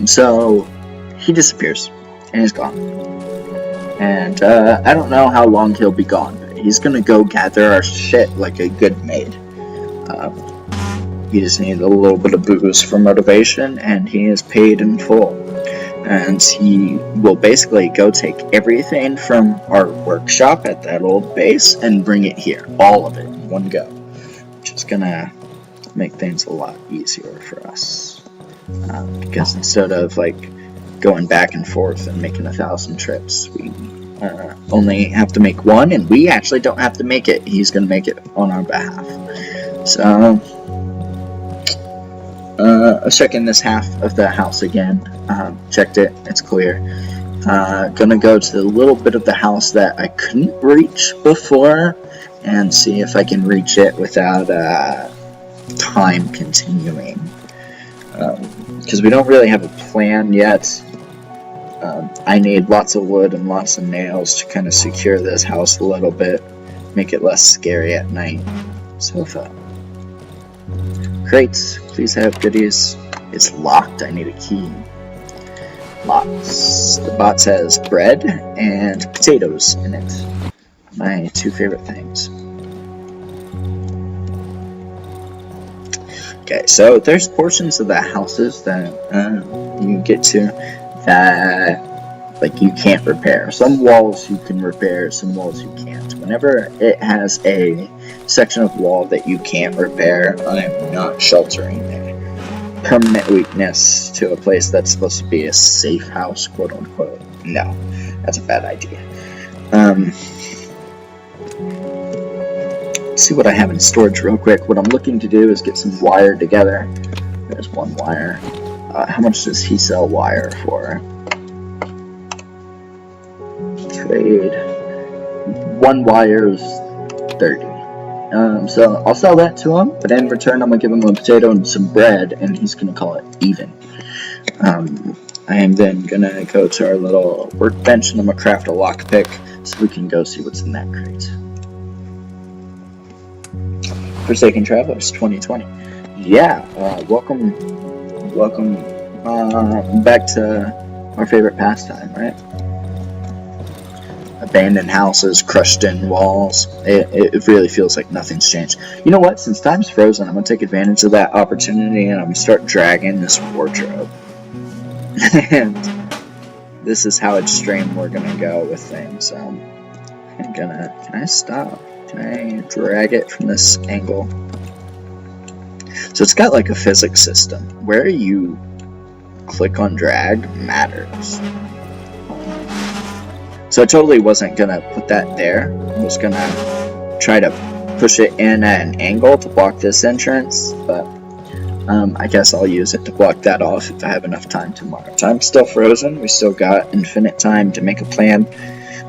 So he disappears and he's gone. And I don't know how long he'll be gone, but he's gonna go gather our shit like a good maid. He just needs a little bit of booze for motivation, and he is paid in full. And he will basically go take everything from our workshop at that old base and bring it here, all of it in one go, which is gonna make things a lot easier for us, because instead of like going back and forth and making 1,000 trips, we only have to make one, and we actually don't have to make it. He's gonna make it on our behalf. So I was checking this half of the house again. Checked it, it's clear. Gonna go to the little bit of the house that I couldn't reach before and see if I can reach it without time continuing, because we don't really have a plan yet. I need lots of wood and lots of nails to kind of secure this house a little bit, make it less scary at night. Sofa. Crates, please have goodies. It's locked, I need a key. Box. The box has bread and potatoes in it. My two favorite things. Okay, so there's portions of the houses that you get to that like you can't repair. Some walls you can repair, some walls you can't. Whenever it has a section of wall that you can't repair, I'm not sheltering there. Permanent weakness to a place that's supposed to be a safe house, quote unquote. No, that's a bad idea. Let's see what I have in storage real quick. What I'm looking to do is get some wire together. There's one wire. How much does he sell wire for? Trade. One wire's 30. So I'll sell that to him, but in return I'm gonna give him a potato and some bread, and he's gonna call it even. I am then gonna go to our little workbench and I'm gonna craft a lockpick so we can go see what's in that crate. Forsaken Travelers 2020. Yeah, welcome back to our favorite pastime, right? abandoned houses, crushed in walls. It really feels like nothing's changed. You know what? Since time's frozen, I'm going to take advantage of that opportunity and I'm going to start dragging this wardrobe. And this is how extreme we're going to go with things. I'm gonna, can I stop? Can I drag it from this angle? So it's got like a physics system. Where you click on drag matters. So I totally wasn't gonna put that there. I was gonna try to push it in at an angle to block this entrance, but I guess I'll use it to block that off if I have enough time tomorrow. Time's still frozen. We still got infinite time to make a plan.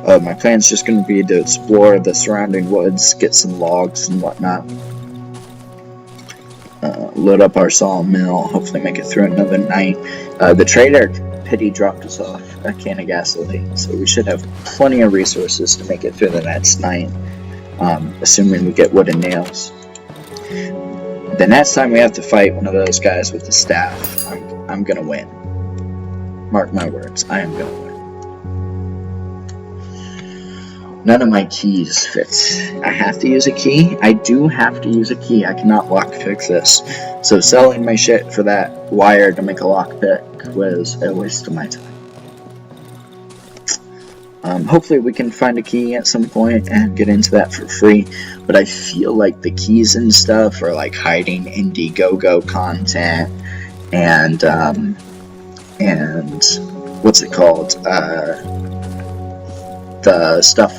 My plan's just going to be to explore the surrounding woods, get some logs and whatnot. Load up our sawmill, hopefully make it through another night. The trader pity dropped us off a can of gasoline, so we should have plenty of resources to make it through the next night, assuming we get wood and nails. The next time we have to fight one of those guys with the staff, I'm gonna win. Mark my words, I am gonna win. None of my keys fit. I have to use a key. I do have to use a key. I cannot lockpick this. So selling my shit for that wire to make a lockpick was a waste of my time. Hopefully we can find a key at some point and get into that for free. But I feel like the keys and stuff are like hiding Indiegogo content and what's it called? The stuff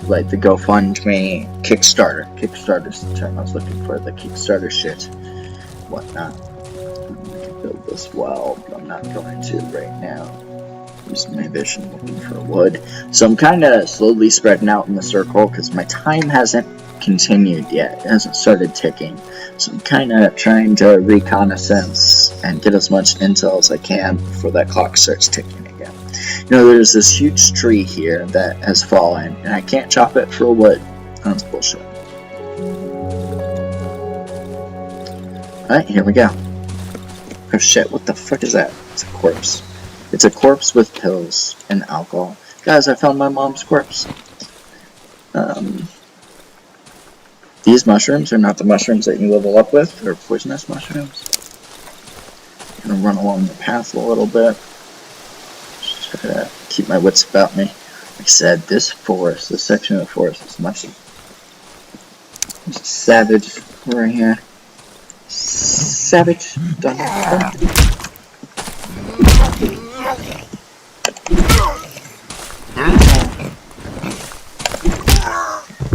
like the GoFundMe, Kickstarter's the term I was looking for, the Kickstarter shit, whatnot. I can build this well, but I'm not going to right now. Using my vision looking for wood. So I'm kind of slowly spreading out in the circle because my time hasn't continued yet. It hasn't started ticking. So I'm kind of trying to reconnaissance and get as much intel as I can before that clock starts ticking again. You know, there's this huge tree here that has fallen, and I can't chop it for wood. That's bullshit. Alright, here we go. Oh shit, what the fuck is that? It's a corpse. It's a corpse with pills and alcohol. Guys, I found my mom's corpse. These mushrooms are not the mushrooms that you level up with. They're poisonous mushrooms. I'm gonna run along the path a little bit. Just try to keep my wits about me. Like I said, this forest, this section of the forest is mushy. There's a savage right here. Savage. Done.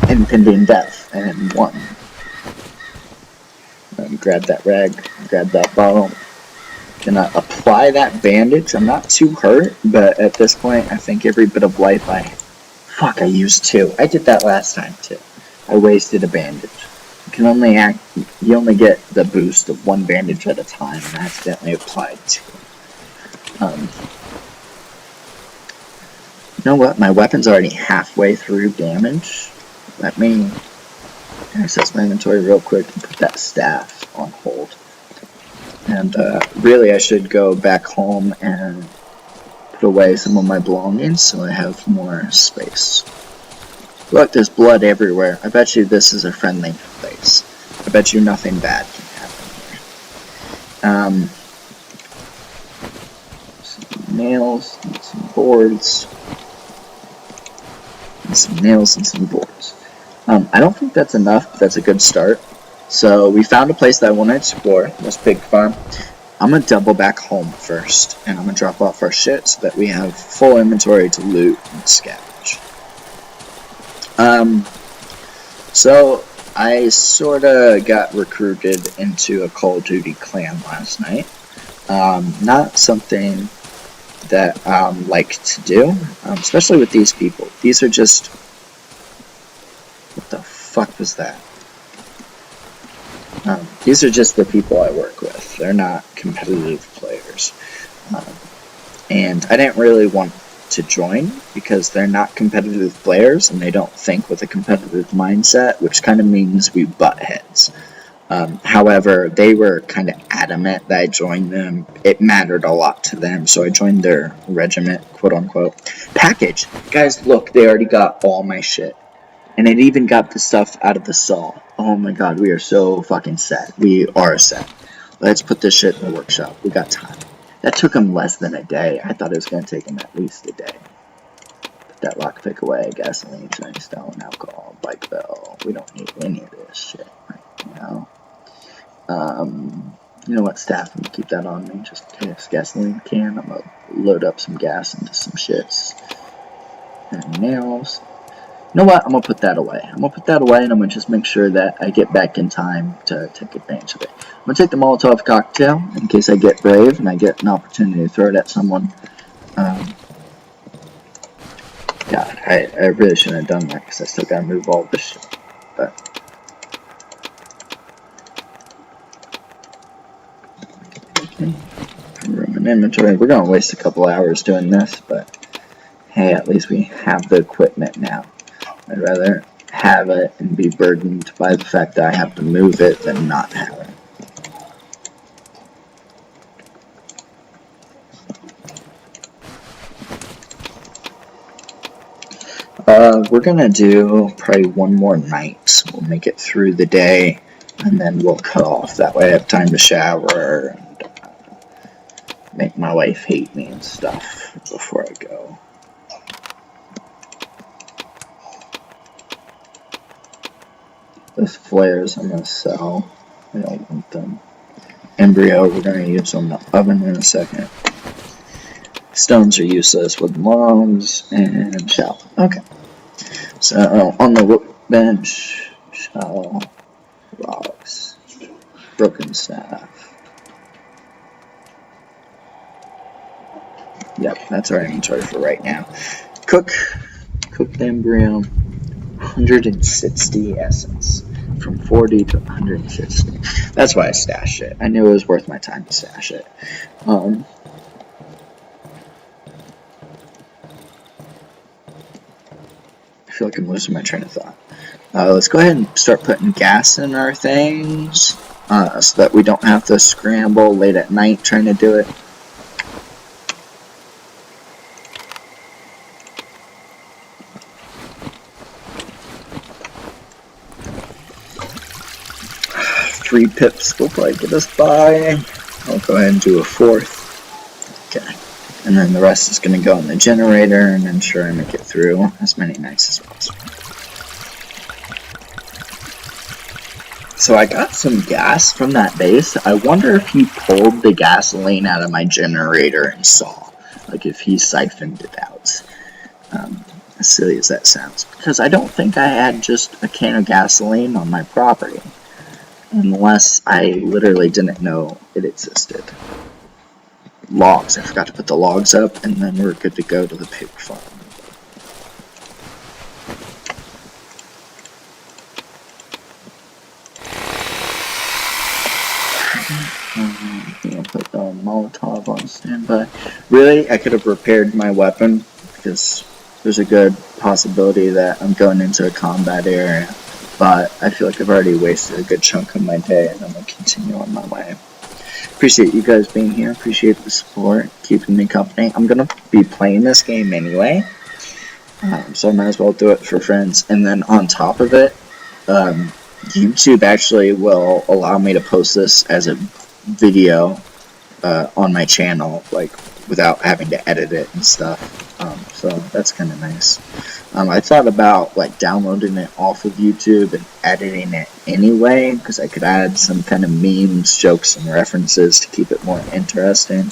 Impending death, and one. Grab that rag, grab that bottle. Gonna apply that bandage. I'm not too hurt, but at this point, I think every bit of life I used two. I did that last time too. I wasted a bandage. You only get the boost of one bandage at a time, and I accidentally applied two. You know what? My weapon's already halfway through damage. Let me access my inventory real quick and put that staff on hold. And really I should go back home and put away some of my belongings so I have more space. Look, there's blood everywhere. I bet you this is a friendly place. I bet you nothing bad can happen here. Some nails and some boards. And some nails and some boards. I don't think that's enough, but that's a good start. So we found a place that I want to explore, this pig farm. I'm going to double back home first, and I'm going to drop off our shit so that we have full inventory to loot and scavenge. So I sort of got recruited into a Call of Duty clan last night. Not something that I like to do, especially with these people. These are just... What the fuck was that? These are just the people I work with. They're not competitive players. And I didn't really want to join because they're not competitive players and they don't think with a competitive mindset, which kind of means we butt heads. However, they were kind of adamant that I join them. It mattered a lot to them, so I joined their regiment, quote unquote. Package! Guys, look, they already got all my shit. And it even got the stuff out of the saw. Oh my god, we are so fucking set. We are set. Let's put this shit in the workshop. We got time. That took him less than a day. I thought it was going to take him at least a day. Put that lockpick away. Gasoline, shiny stone, alcohol, bike bell. We don't need any of this shit right now. You know what, staff? I'm going to keep that on me just in case. Gasoline can. I'm going to load up some gas into some shits. And nails. You know what? I'm going to put that away. I'm going to put that away, and I'm going to just make sure that I get back in time to take advantage of it. I'm going to take the Molotov cocktail in case I get brave and I get an opportunity to throw it at someone. God, I really shouldn't have done that because I still got to move all this shit. But okay. Room and inventory. We're going to waste a couple hours doing this, but hey, at least we have the equipment now. I'd rather have it and be burdened by the fact that I have to move it than not have it. We're gonna do probably one more night. We'll make it through the day, and then we'll cut off. That way I have time to shower and make my wife hate me and stuff before I go. Those flares I'm gonna sell. I don't want them. Embryo, we're gonna use on the oven in a second. Stones are useless with logs and shell. Okay. So on the workbench, shell, logs, broken staff. Yep, that's our inventory for right now. Cook the embryo. 160 essence. From 40 to 160. That's why I stashed it. I knew it was worth my time to stash it. I feel like I'm losing my train of thought. Let's go ahead and start putting gas in our things so that we don't have to scramble late at night trying to do it. Three pips will probably get us by. I'll go ahead and do a fourth. Okay. And then the rest is going to go in the generator and ensure I make it through as many nights as possible. So I got some gas from that base. I wonder if he pulled the gasoline out of my generator and saw. Like if he siphoned it out. As silly as that sounds. Because I don't think I had just a can of gasoline on my property. Unless I literally didn't know it existed. Logs. I forgot to put the logs up, and then we're good to go to the pig farm. I'll put the Molotov on standby. Really, I could have repaired my weapon, because there's a good possibility that I'm going into a combat area. But I feel like I've already wasted a good chunk of my day, and I'm going to continue on my way. Appreciate you guys being here. Appreciate the support, keeping me company. I'm going to be playing this game anyway, so I might as well do it for friends. And then on top of it, YouTube actually will allow me to post this as a video on my channel, like without having to edit it and stuff. So that's kind of nice. I thought about like downloading it off of YouTube and editing it anyway, because I could add some kind of memes, jokes, and references to keep it more interesting.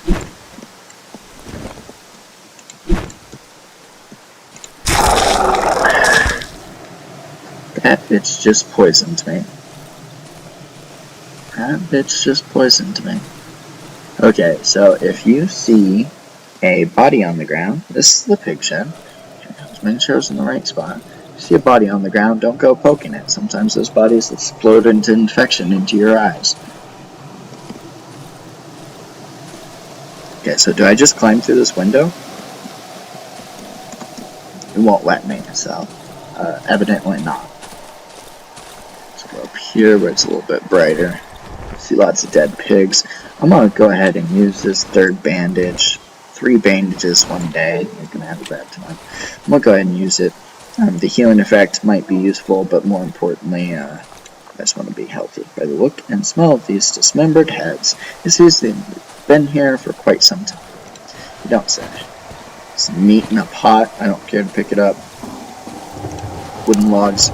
That bitch just poisoned me. That bitch just poisoned me. Okay, so if you see a body on the ground, this is the pig shed. Make sure it's in the right spot. If you see a body on the ground, don't go poking it. Sometimes those bodies explode into infection into your eyes. Okay, so do I just climb through this window? It won't let me, so evidently not. Let's go up here where it's a little bit brighter. See lots of dead pigs. I'm gonna go ahead and use this third bandage. 3 bandages one day. You're gonna have a bad time. I'm gonna go ahead and use it. The healing effect might be useful, but more importantly, I just want to be healthy. By the look and smell of these dismembered heads, it seems they've been here for quite some time. You don't say. Some meat in a pot. I don't care to pick it up. Wooden logs.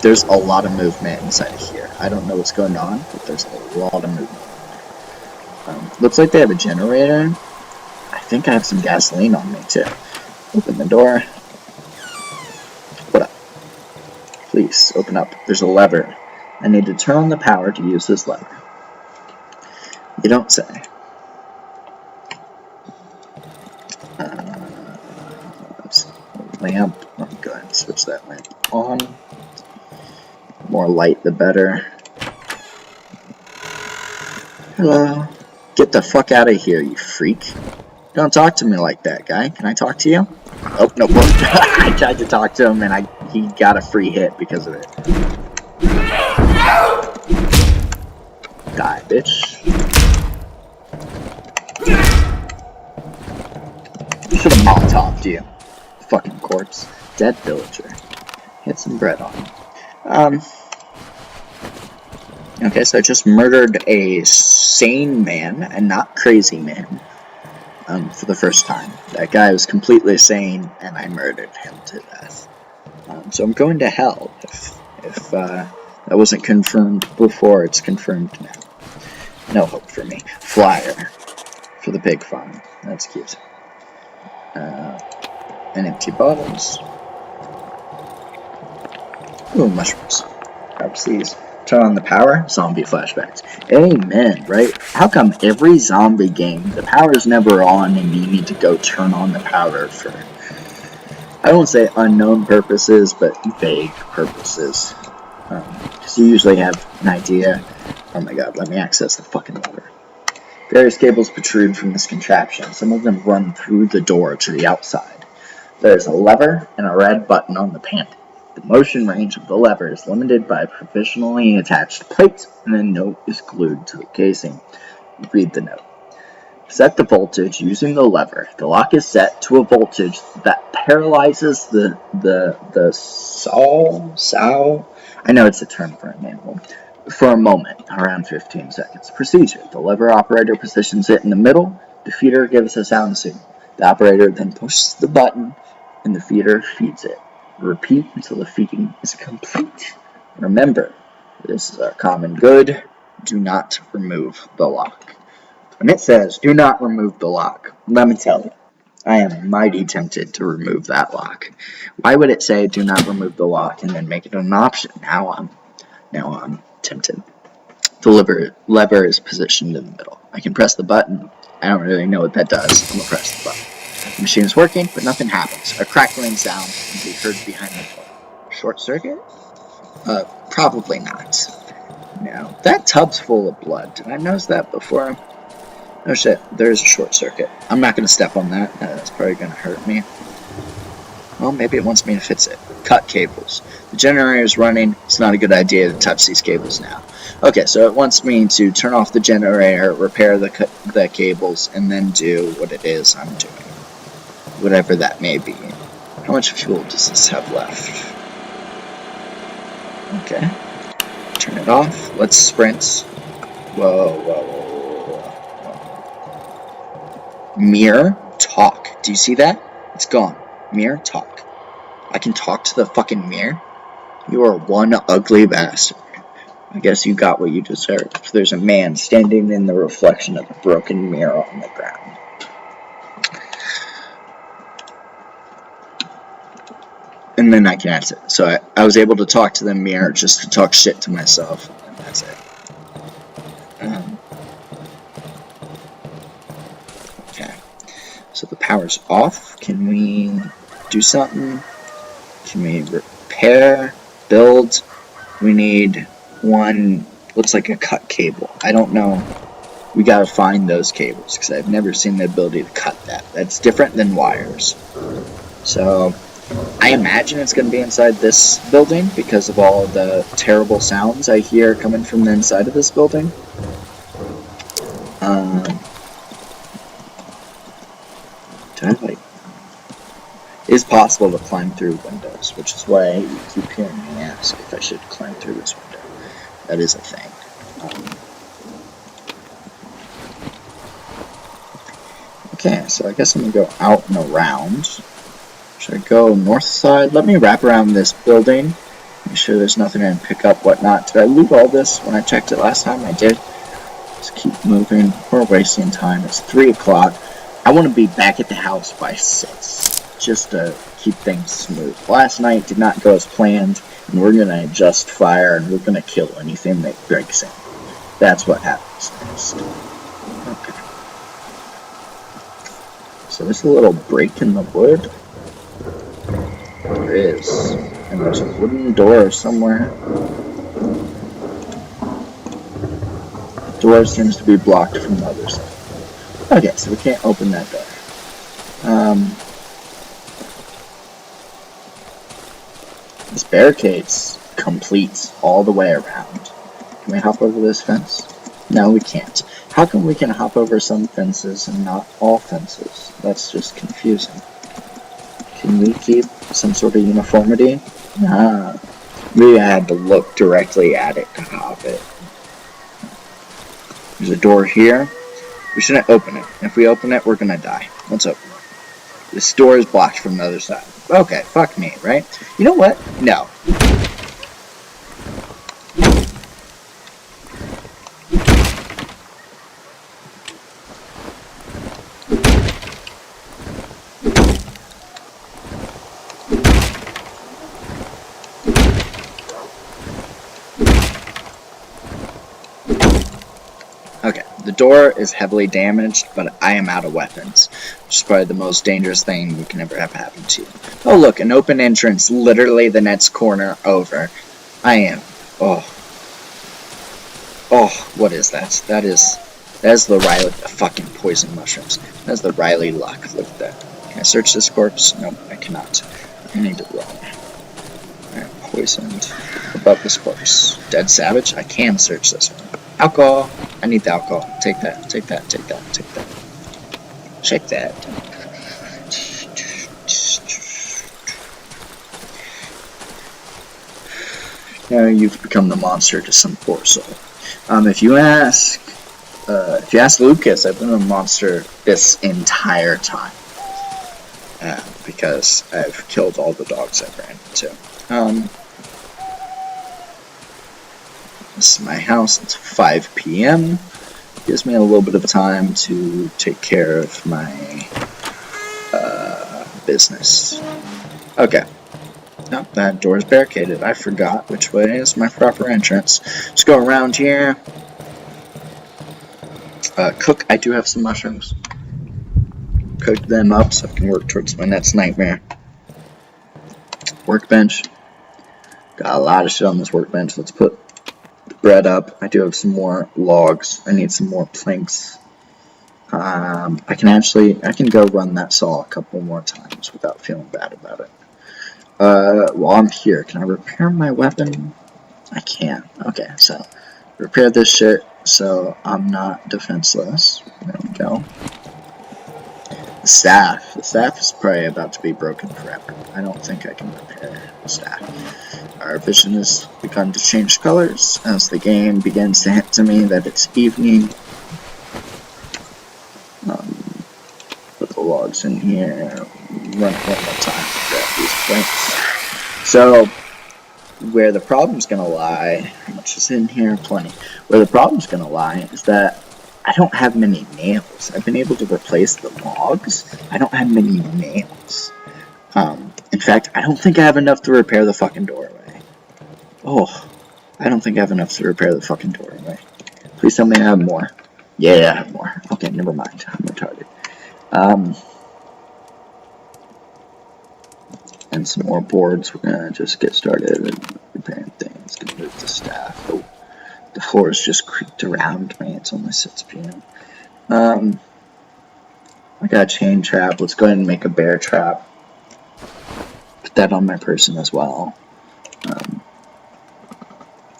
There's a lot of movement inside of here. I don't know what's going on, but there's a lot of movement. Looks like they have a generator. I think I have some gasoline on me too. Open the door. What up? Please, open up. There's a lever. I need to turn on the power to use this lever. You don't say. Lamp. Oh, go ahead and switch that lamp on. More light, the better. Hello. Get the fuck out of here, you freak. Don't talk to me like that, guy. Can I talk to you? Oh, no. I tried to talk to him, and he got a free hit because of it. Die, bitch. Should have Molotov'd you. Fucking corpse. Dead villager. Hit some bread on him. Okay, so I just murdered a sane man and not crazy man. For the first time. That guy was completely sane, and I murdered him to death. So I'm going to hell. If that wasn't confirmed before, it's confirmed now. No hope for me. Flyer for the pig farm. That's cute. And empty bottles. Ooh, mushrooms. Grab these. Turn on the power. Zombie flashbacks. Amen, right? How come every zombie game, the power's never on and you need to go turn on the power for, I don't say unknown purposes, but vague purposes. Because you usually have an idea. Oh my god, let me access the fucking lever. Various cables protrude from this contraption. Some of them run through the door to the outside. There's a lever and a red button on the panel. The motion range of the lever is limited by professionally attached plates, and a note is glued to the casing. Read the note. Set the voltage using the lever. The lock is set to a voltage that paralyzes the sow. I know it's a term for an animal. For a moment, around 15 seconds. Procedure. The lever operator positions it in the middle. The feeder gives a sound signal. The operator then pushes the button, and the feeder feeds it. Repeat until the feeding is complete. Remember, this is our common good. Do not remove the lock. When it says, do not remove the lock, let me tell you, I am mighty tempted to remove that lock. Why would it say, do not remove the lock, and then make it an option? Now I'm tempted. The lever is positioned in the middle. I can press the button. I don't really know what that does. I'm going to press the button. The machine is working, but nothing happens. A crackling sound can be heard behind the door. Short circuit? Probably not. No. That tub's full of blood. Did I notice that before? Oh shit, there's a short circuit. I'm not going to step on that. That's probably going to hurt me. Well, maybe it wants me to fix it. Cut cables. The generator is running. It's not a good idea to touch these cables now. Okay, so it wants me to turn off the generator, repair the cables, and then do what it is I'm doing. Whatever that may be. How much fuel does this have left? Okay. Turn it off. Let's sprint. Whoa. Mirror, talk. Do you see that? It's gone. Mirror, talk. I can talk to the fucking mirror? You are one ugly bastard. I guess you got what you deserved. There's a man standing in the reflection of a broken mirror on the ground. And then I can answer. So I was able to talk to the mirror just to talk shit to myself. And that's it. Okay. So the power's off. Can we do something? Can we repair? Build? We need one, looks like a cut cable. I don't know. We gotta find those cables because I've never seen the ability to cut that. That's different than wires. So I imagine it's going to be inside this building because of all the terrible sounds I hear coming from the inside of this building. Do I like? It's possible to climb through windows, which is why you keep hearing me ask if I should climb through this window. That is a thing. Okay, so I guess I'm gonna go out and around. Should I go north side? Let me wrap around this building. Make sure there's nothing I can pick up, whatnot. Did I loot all this when I checked it last time? I did. Just keep moving. We're wasting time. It's 3 o'clock. I want to be back at the house by 6, just to keep things smooth. Last night did not go as planned, and we're going to adjust fire, and we're going to kill anything that breaks in. That's what happens next. Okay. So there's a little break in the wood. There is. And there's a wooden door somewhere. The door seems to be blocked from the other side. Okay, so we can't open that door. This barricade's complete all the way around. Can we hop over this fence? No, we can't. How come we can hop over some fences and not all fences? That's just confusing. Can we keep some sort of uniformity? Nah. Maybe I had to look directly at it to hop it. There's a door here. We shouldn't open it. If we open it, we're gonna die. Let's open it. This door is blocked from the other side. Okay, fuck me, right? You know what? No. Okay, the door is heavily damaged, but I am out of weapons, which is probably the most dangerous thing you can ever have happen to you. Oh look, an open entrance, literally the next corner over. I am. Oh, what is that? That is the Riley, the fucking poison mushrooms. That's the Riley luck. Look at that. Can I search this corpse? Nope, I cannot. I need to run. Alright, poisoned. Above this corpse. Dead savage? I can search this one. Alcohol. I need the alcohol. Take that, take that, take that, take that. Shake that. Now you've become the monster to some poor soul. If you ask Lucas, I've been a monster this entire time. Because I've killed all the dogs I've ran into. This is my house. It's 5 p.m. Gives me a little bit of time to take care of my business. Okay. Nope, that door is barricaded. I forgot which way is my proper entrance. Let's go around here. Cook. I do have some mushrooms. Cook them up so I can work towards my next nightmare. Workbench. Got a lot of shit on this workbench. Let's put bread up. I do have some more logs. I need some more planks. I can go run that saw a couple more times without feeling bad about it. While I'm here, can I repair my weapon? I can. Okay, so repair this shit so I'm not defenseless. There we go. The staff. The staff is probably about to be broken forever. I don't think I can repair the staff. Our vision has begun to change colors as the game begins to hint to me that it's evening. Put the logs in here. Run it one more time. Grab these planks. So, where the problem's gonna lie, how much is in here? Plenty. Where the problem's gonna lie is that I don't have many nails. I've been able to replace the logs. I don't have many nails. In fact, I don't think I have enough to repair the fucking doorway. Oh, I don't think I have enough to repair the fucking doorway. Please tell me I have more. Yeah, I have more. Okay, never mind. I'm retarded. And some more boards. We're gonna just get started and repairing things. Gonna move the staff. Oh, the floor is just creaked around me. It's only 6 p.m. I got a chain trap. Let's go ahead and make a bear trap. Put that on my person as well. There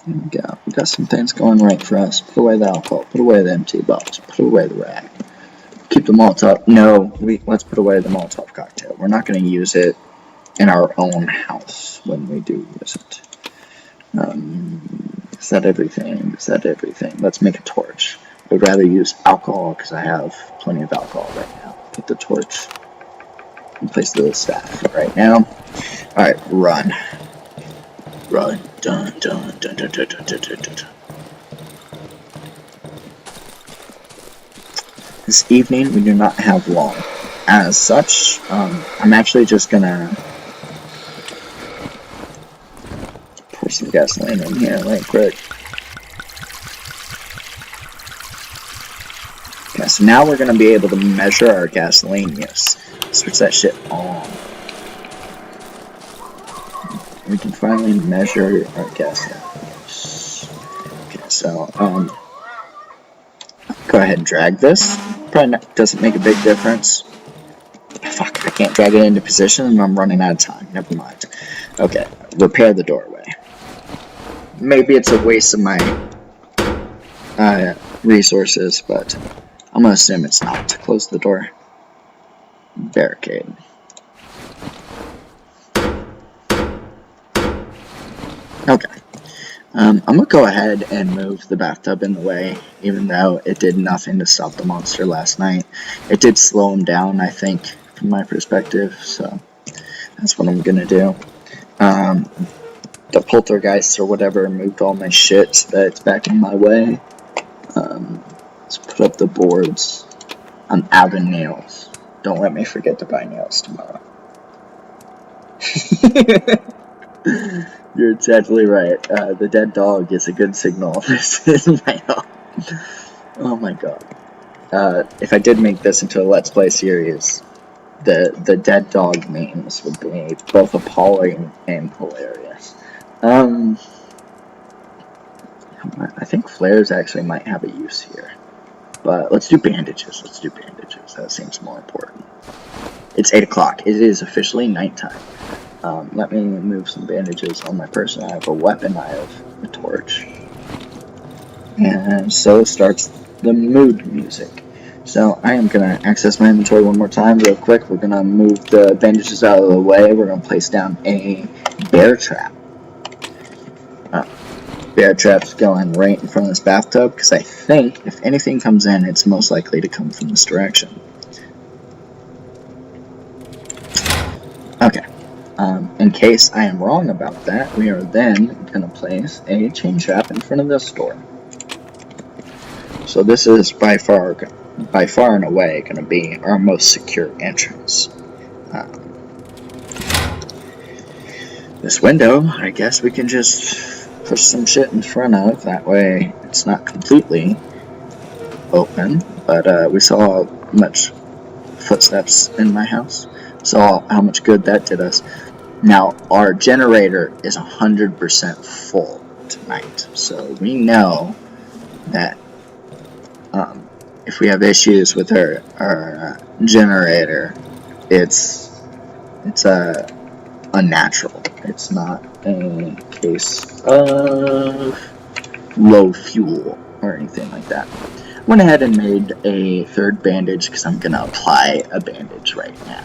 we go. got some things going right for us. Put away the alcohol. Put away the empty bottles. Put away the rag. Keep the Molotov. No, let's put away the Molotov cocktail. We're not going to use it in our own house when we do use it. Is that everything? Is that everything? Let's make a torch. I would rather use alcohol because I have plenty of alcohol right now. Put the torch in place of the staff right now. Alright, run. Run. Dun, dun, dun, dun, dun, dun, dun, dun, dun. This evening we do not have long. As such, I'm actually just gonna pour some gasoline in here right quick. Okay, so now we're gonna be able to measure our gasoline use. Switch that shit on. We can finally measure our gasoline use. Okay, so go ahead and drag this. Probably doesn't make a big difference. Fuck, I can't drag it into position and I'm running out of time. Never mind. Okay, repair the doorway. Maybe it's a waste of my resources, but I'm gonna assume it's not. Close the door. Barricade. Okay. I'm gonna go ahead and move the bathtub in the way, even though it did nothing to stop the monster last night. It did slow him down, I think, from my perspective, so that's what I'm gonna do. The poltergeist or whatever moved all my shit so that it's back in my way. Let's put up the boards. I'm out of nails. Don't let me forget to buy nails tomorrow. You're totally right. The dead dog is a good signal. This is my home. Oh my god. If I did make this into a Let's Play series, the dead dog memes would be both appalling and hilarious. I think flares actually might have a use here. But let's do bandages. Let's do bandages. That seems more important. It's 8 o'clock. It is officially nighttime. Let me move some bandages on my person. I have a weapon. I have a torch. And so starts the mood music. So I am going to access my inventory one more time real quick. We're going to move the bandages out of the way. We're going to place down a bear trap. Bear trap's going right in front of this bathtub because I think if anything comes in, it's most likely to come from this direction. Okay. In case I am wrong about that, we are then going to place a chain trap in front of this door. So this is by far and away going to be our most secure entrance. This window, I guess we can just push some shit in front of, that way it's not completely open, but we saw how much footsteps in my house, saw how much good that did us. Now, our generator is 100% full tonight, so we know that if we have issues with our generator, it's unnatural. It's not a case of low fuel or anything like that. Went ahead and made a third bandage because I'm going to apply a bandage right now.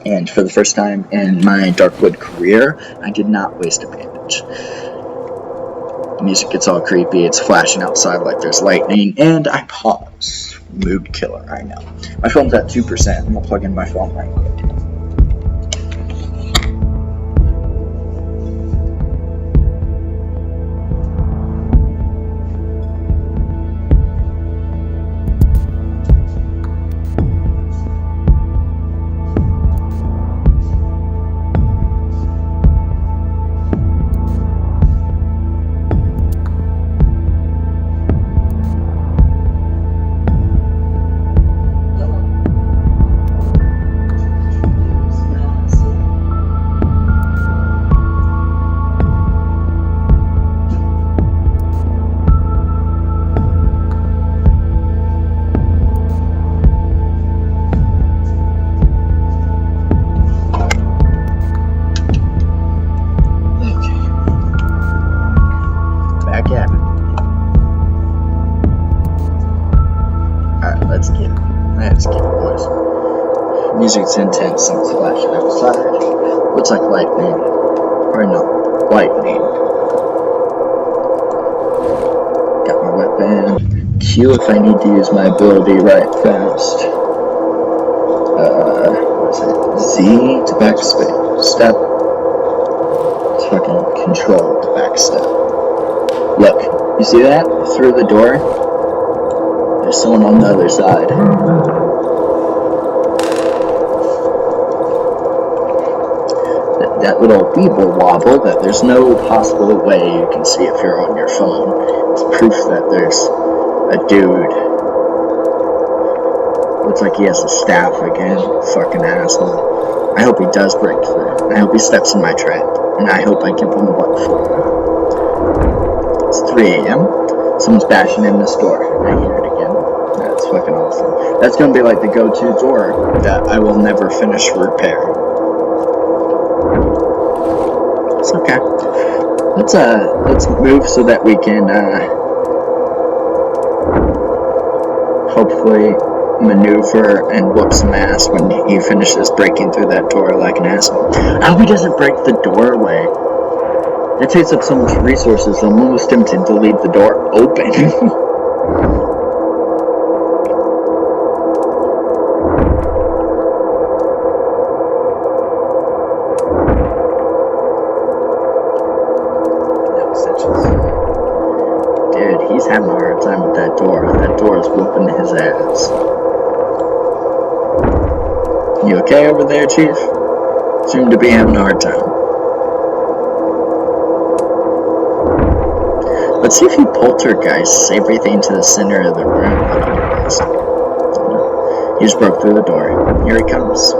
And for the first time in my Darkwood career, I did not waste a bandage. The music gets all creepy, it's flashing outside like there's lightning, and I pause. Mood killer, I know. My phone's at 2%, I'm going to plug in my phone right quick. Music's intense and flashing outside. Looks like lightning. Or no, lightning. Got my weapon. Q if I need to use my ability right fast. What is it? Z to backstep. It's fucking control to backstep. Look, you see that? Through the door? There's someone on the other side. That little weeble wobble that there's no possible way you can see if you're on your phone. It's proof that there's a dude. Looks like he has a staff again. Fucking asshole. I hope he does break through. I hope he steps in my trap. And I hope I give him what for. It's 3 a.m. Someone's bashing in this door. I hear it again. That's fucking awesome. That's gonna be like the go-to door that I will never finish repair. It's okay. Let's move so that we can hopefully maneuver and whoop some ass when he finishes breaking through that door like an asshole. I hope he doesn't break the doorway. It takes up so much resources, I'm almost tempted to leave the door open. Dude, he's having a hard time with that door. That door is whooping his ass. You okay over there, Chief? Seem to be having a hard time. Let's see if he poltergeists everything to the center of the room. He just broke through the door. Here he comes.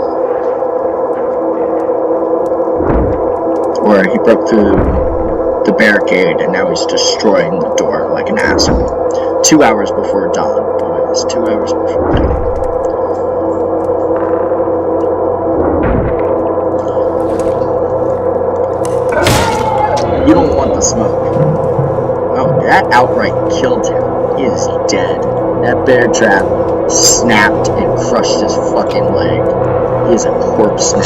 Or he broke through the barricade and now he's destroying the door like an asshole. 2 hours before dawn, boys. 2 hours before dawn. You don't want the smoke. Oh, that outright killed him. He is dead. That bear trap snapped and crushed his fucking leg. He is a corpse now.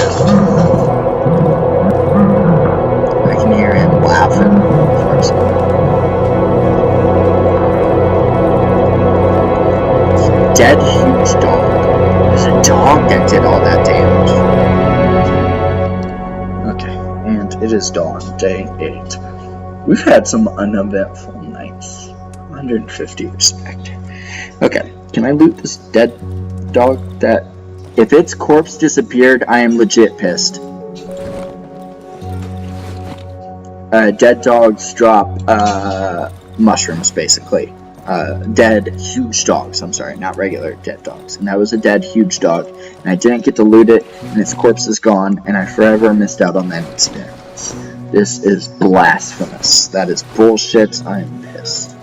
I can hear him laughing. Dead huge dog. There's a dog that did all that damage. Okay, and it is dawn, day 8. We've had some uneventful nights. 150 respect. Okay, can I loot this dead dog? That if its corpse disappeared, I am legit pissed. Dead dogs drop mushrooms, basically. Dead huge dogs. I'm sorry, not regular dead dogs. And that was a dead huge dog, and I didn't get to loot it, and its corpse is gone, and I forever missed out on that experience. This is blasphemous. That is bullshit. I am pissed.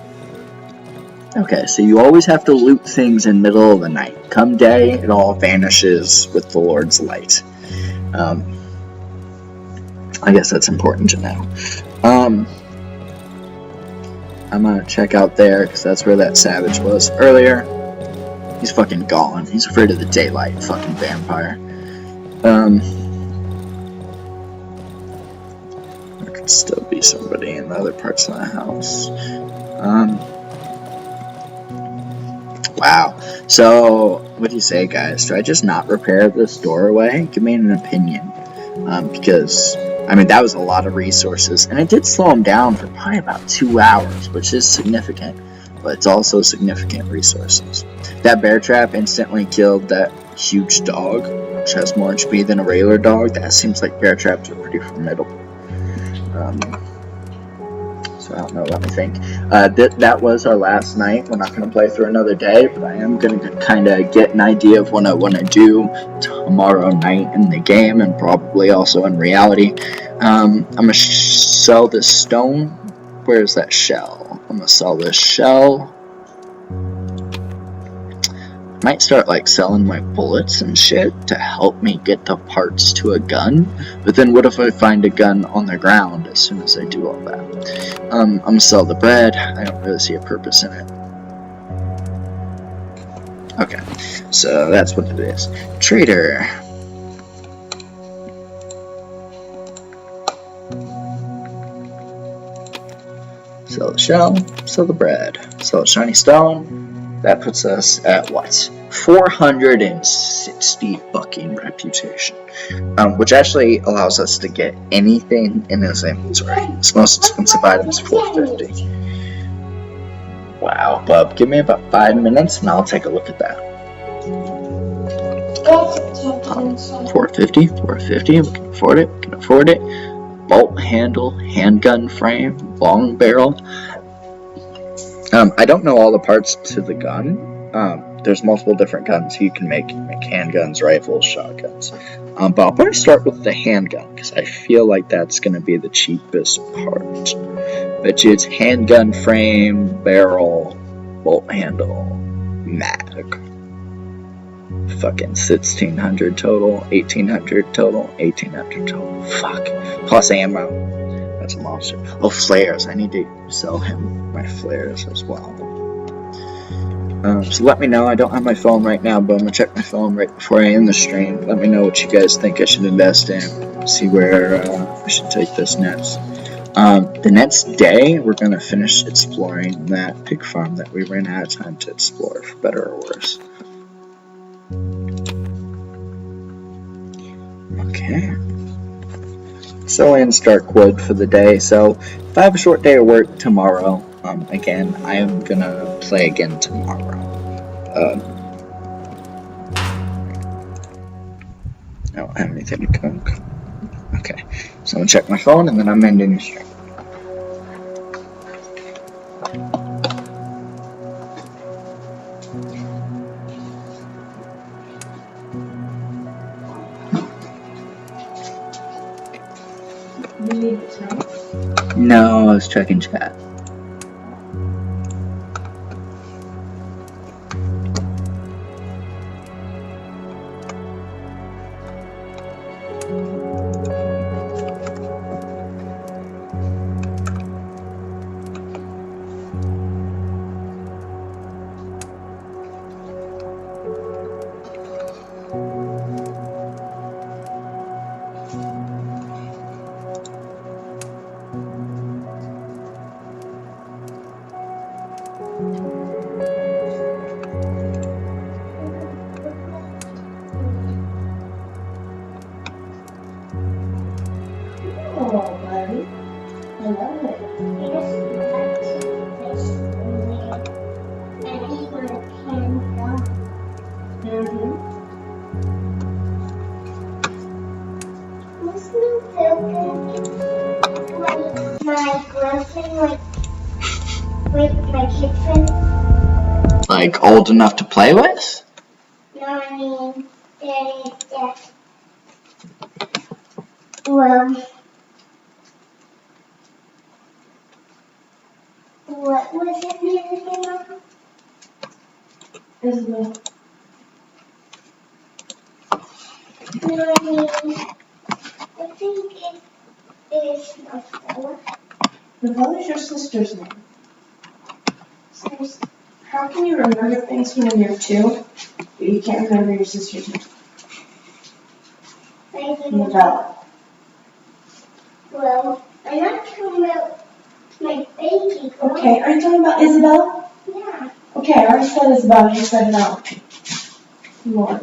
Okay, so you always have to loot things in middle of the night. Come day, it all vanishes with the Lord's light. I guess that's important to know. I'm gonna check out there, because that's where that savage was earlier. He's fucking gone. He's afraid of the daylight, fucking vampire. There could still be somebody in the other parts of the house. Wow. So, what do you say, guys? Do I just not repair this doorway? Give me an opinion. Because, I mean, that was a lot of resources. And it did slow him down for probably about 2 hours, which is significant. But it's also significant resources. That bear trap instantly killed that huge dog, which has more HP than a regular dog. That seems like bear traps are pretty formidable. So I don't know, let me think. That was our last night. We're not going to play through another day, but I am going to kind of get an idea of what I want to do tomorrow night in the game, and probably also in reality. I'm going to sell this stone. Where's that shell? I'm going to sell this shell. Might start like selling my bullets and shit to help me get the parts to a gun, but then what if I find a gun on the ground as soon as I do all that? I'm gonna sell the bread. I don't really see a purpose in it. Okay, so that's what it is. Trader. Sell the shell, sell the bread, sell the shiny stone. That puts us at what? 460 fucking reputation. Which actually allows us to get anything in his inventory. His most expensive item is 450. Wow, bub, give me about 5 minutes and I'll take a look at that. 450, 450, we can afford it, Bolt handle, handgun frame, long barrel. I don't know all the parts to the gun. There's multiple different guns you can make handguns, rifles, shotguns. But I'll probably start with the handgun, because I feel like that's going to be the cheapest part. Which is handgun frame, barrel, bolt handle, mag. Fucking 1600 total, 1800 total, 1800 total. Fuck. Plus ammo. That's a monster. Oh, flares. I need to sell him my flares as well. So let me know. I don't have my phone right now, but I'm gonna check my phone right before I end the stream. Let me know what you guys think I should invest in. See where I should take this next. The next day, we're gonna finish exploring that pig farm that we ran out of time to explore, for better or worse. Okay. So ends Darkwood for the day. So if I have a short day of work tomorrow, again, I am gonna play again tomorrow. I don't have anything to cook. Okay, so I'm gonna check my phone and then I'm ending the stream. You need the time? No, I was checking chat. Oh, buddy. I love it. Mm-hmm. My girlfriend, with my kitchen. Like old enough to play with? No, I mean, Daddy's death. Well, what was his name again? Isabel. No, I mean, I think it is Marcella. What is your sister's name? Seriously. How can you remember things when you're 2, but you can't remember your sister's name? Novella. Well, I'm not talking about my baby girl. Okay, are you talking about Isabel? Yeah. Okay, I already said Isabel, you said no. Lord.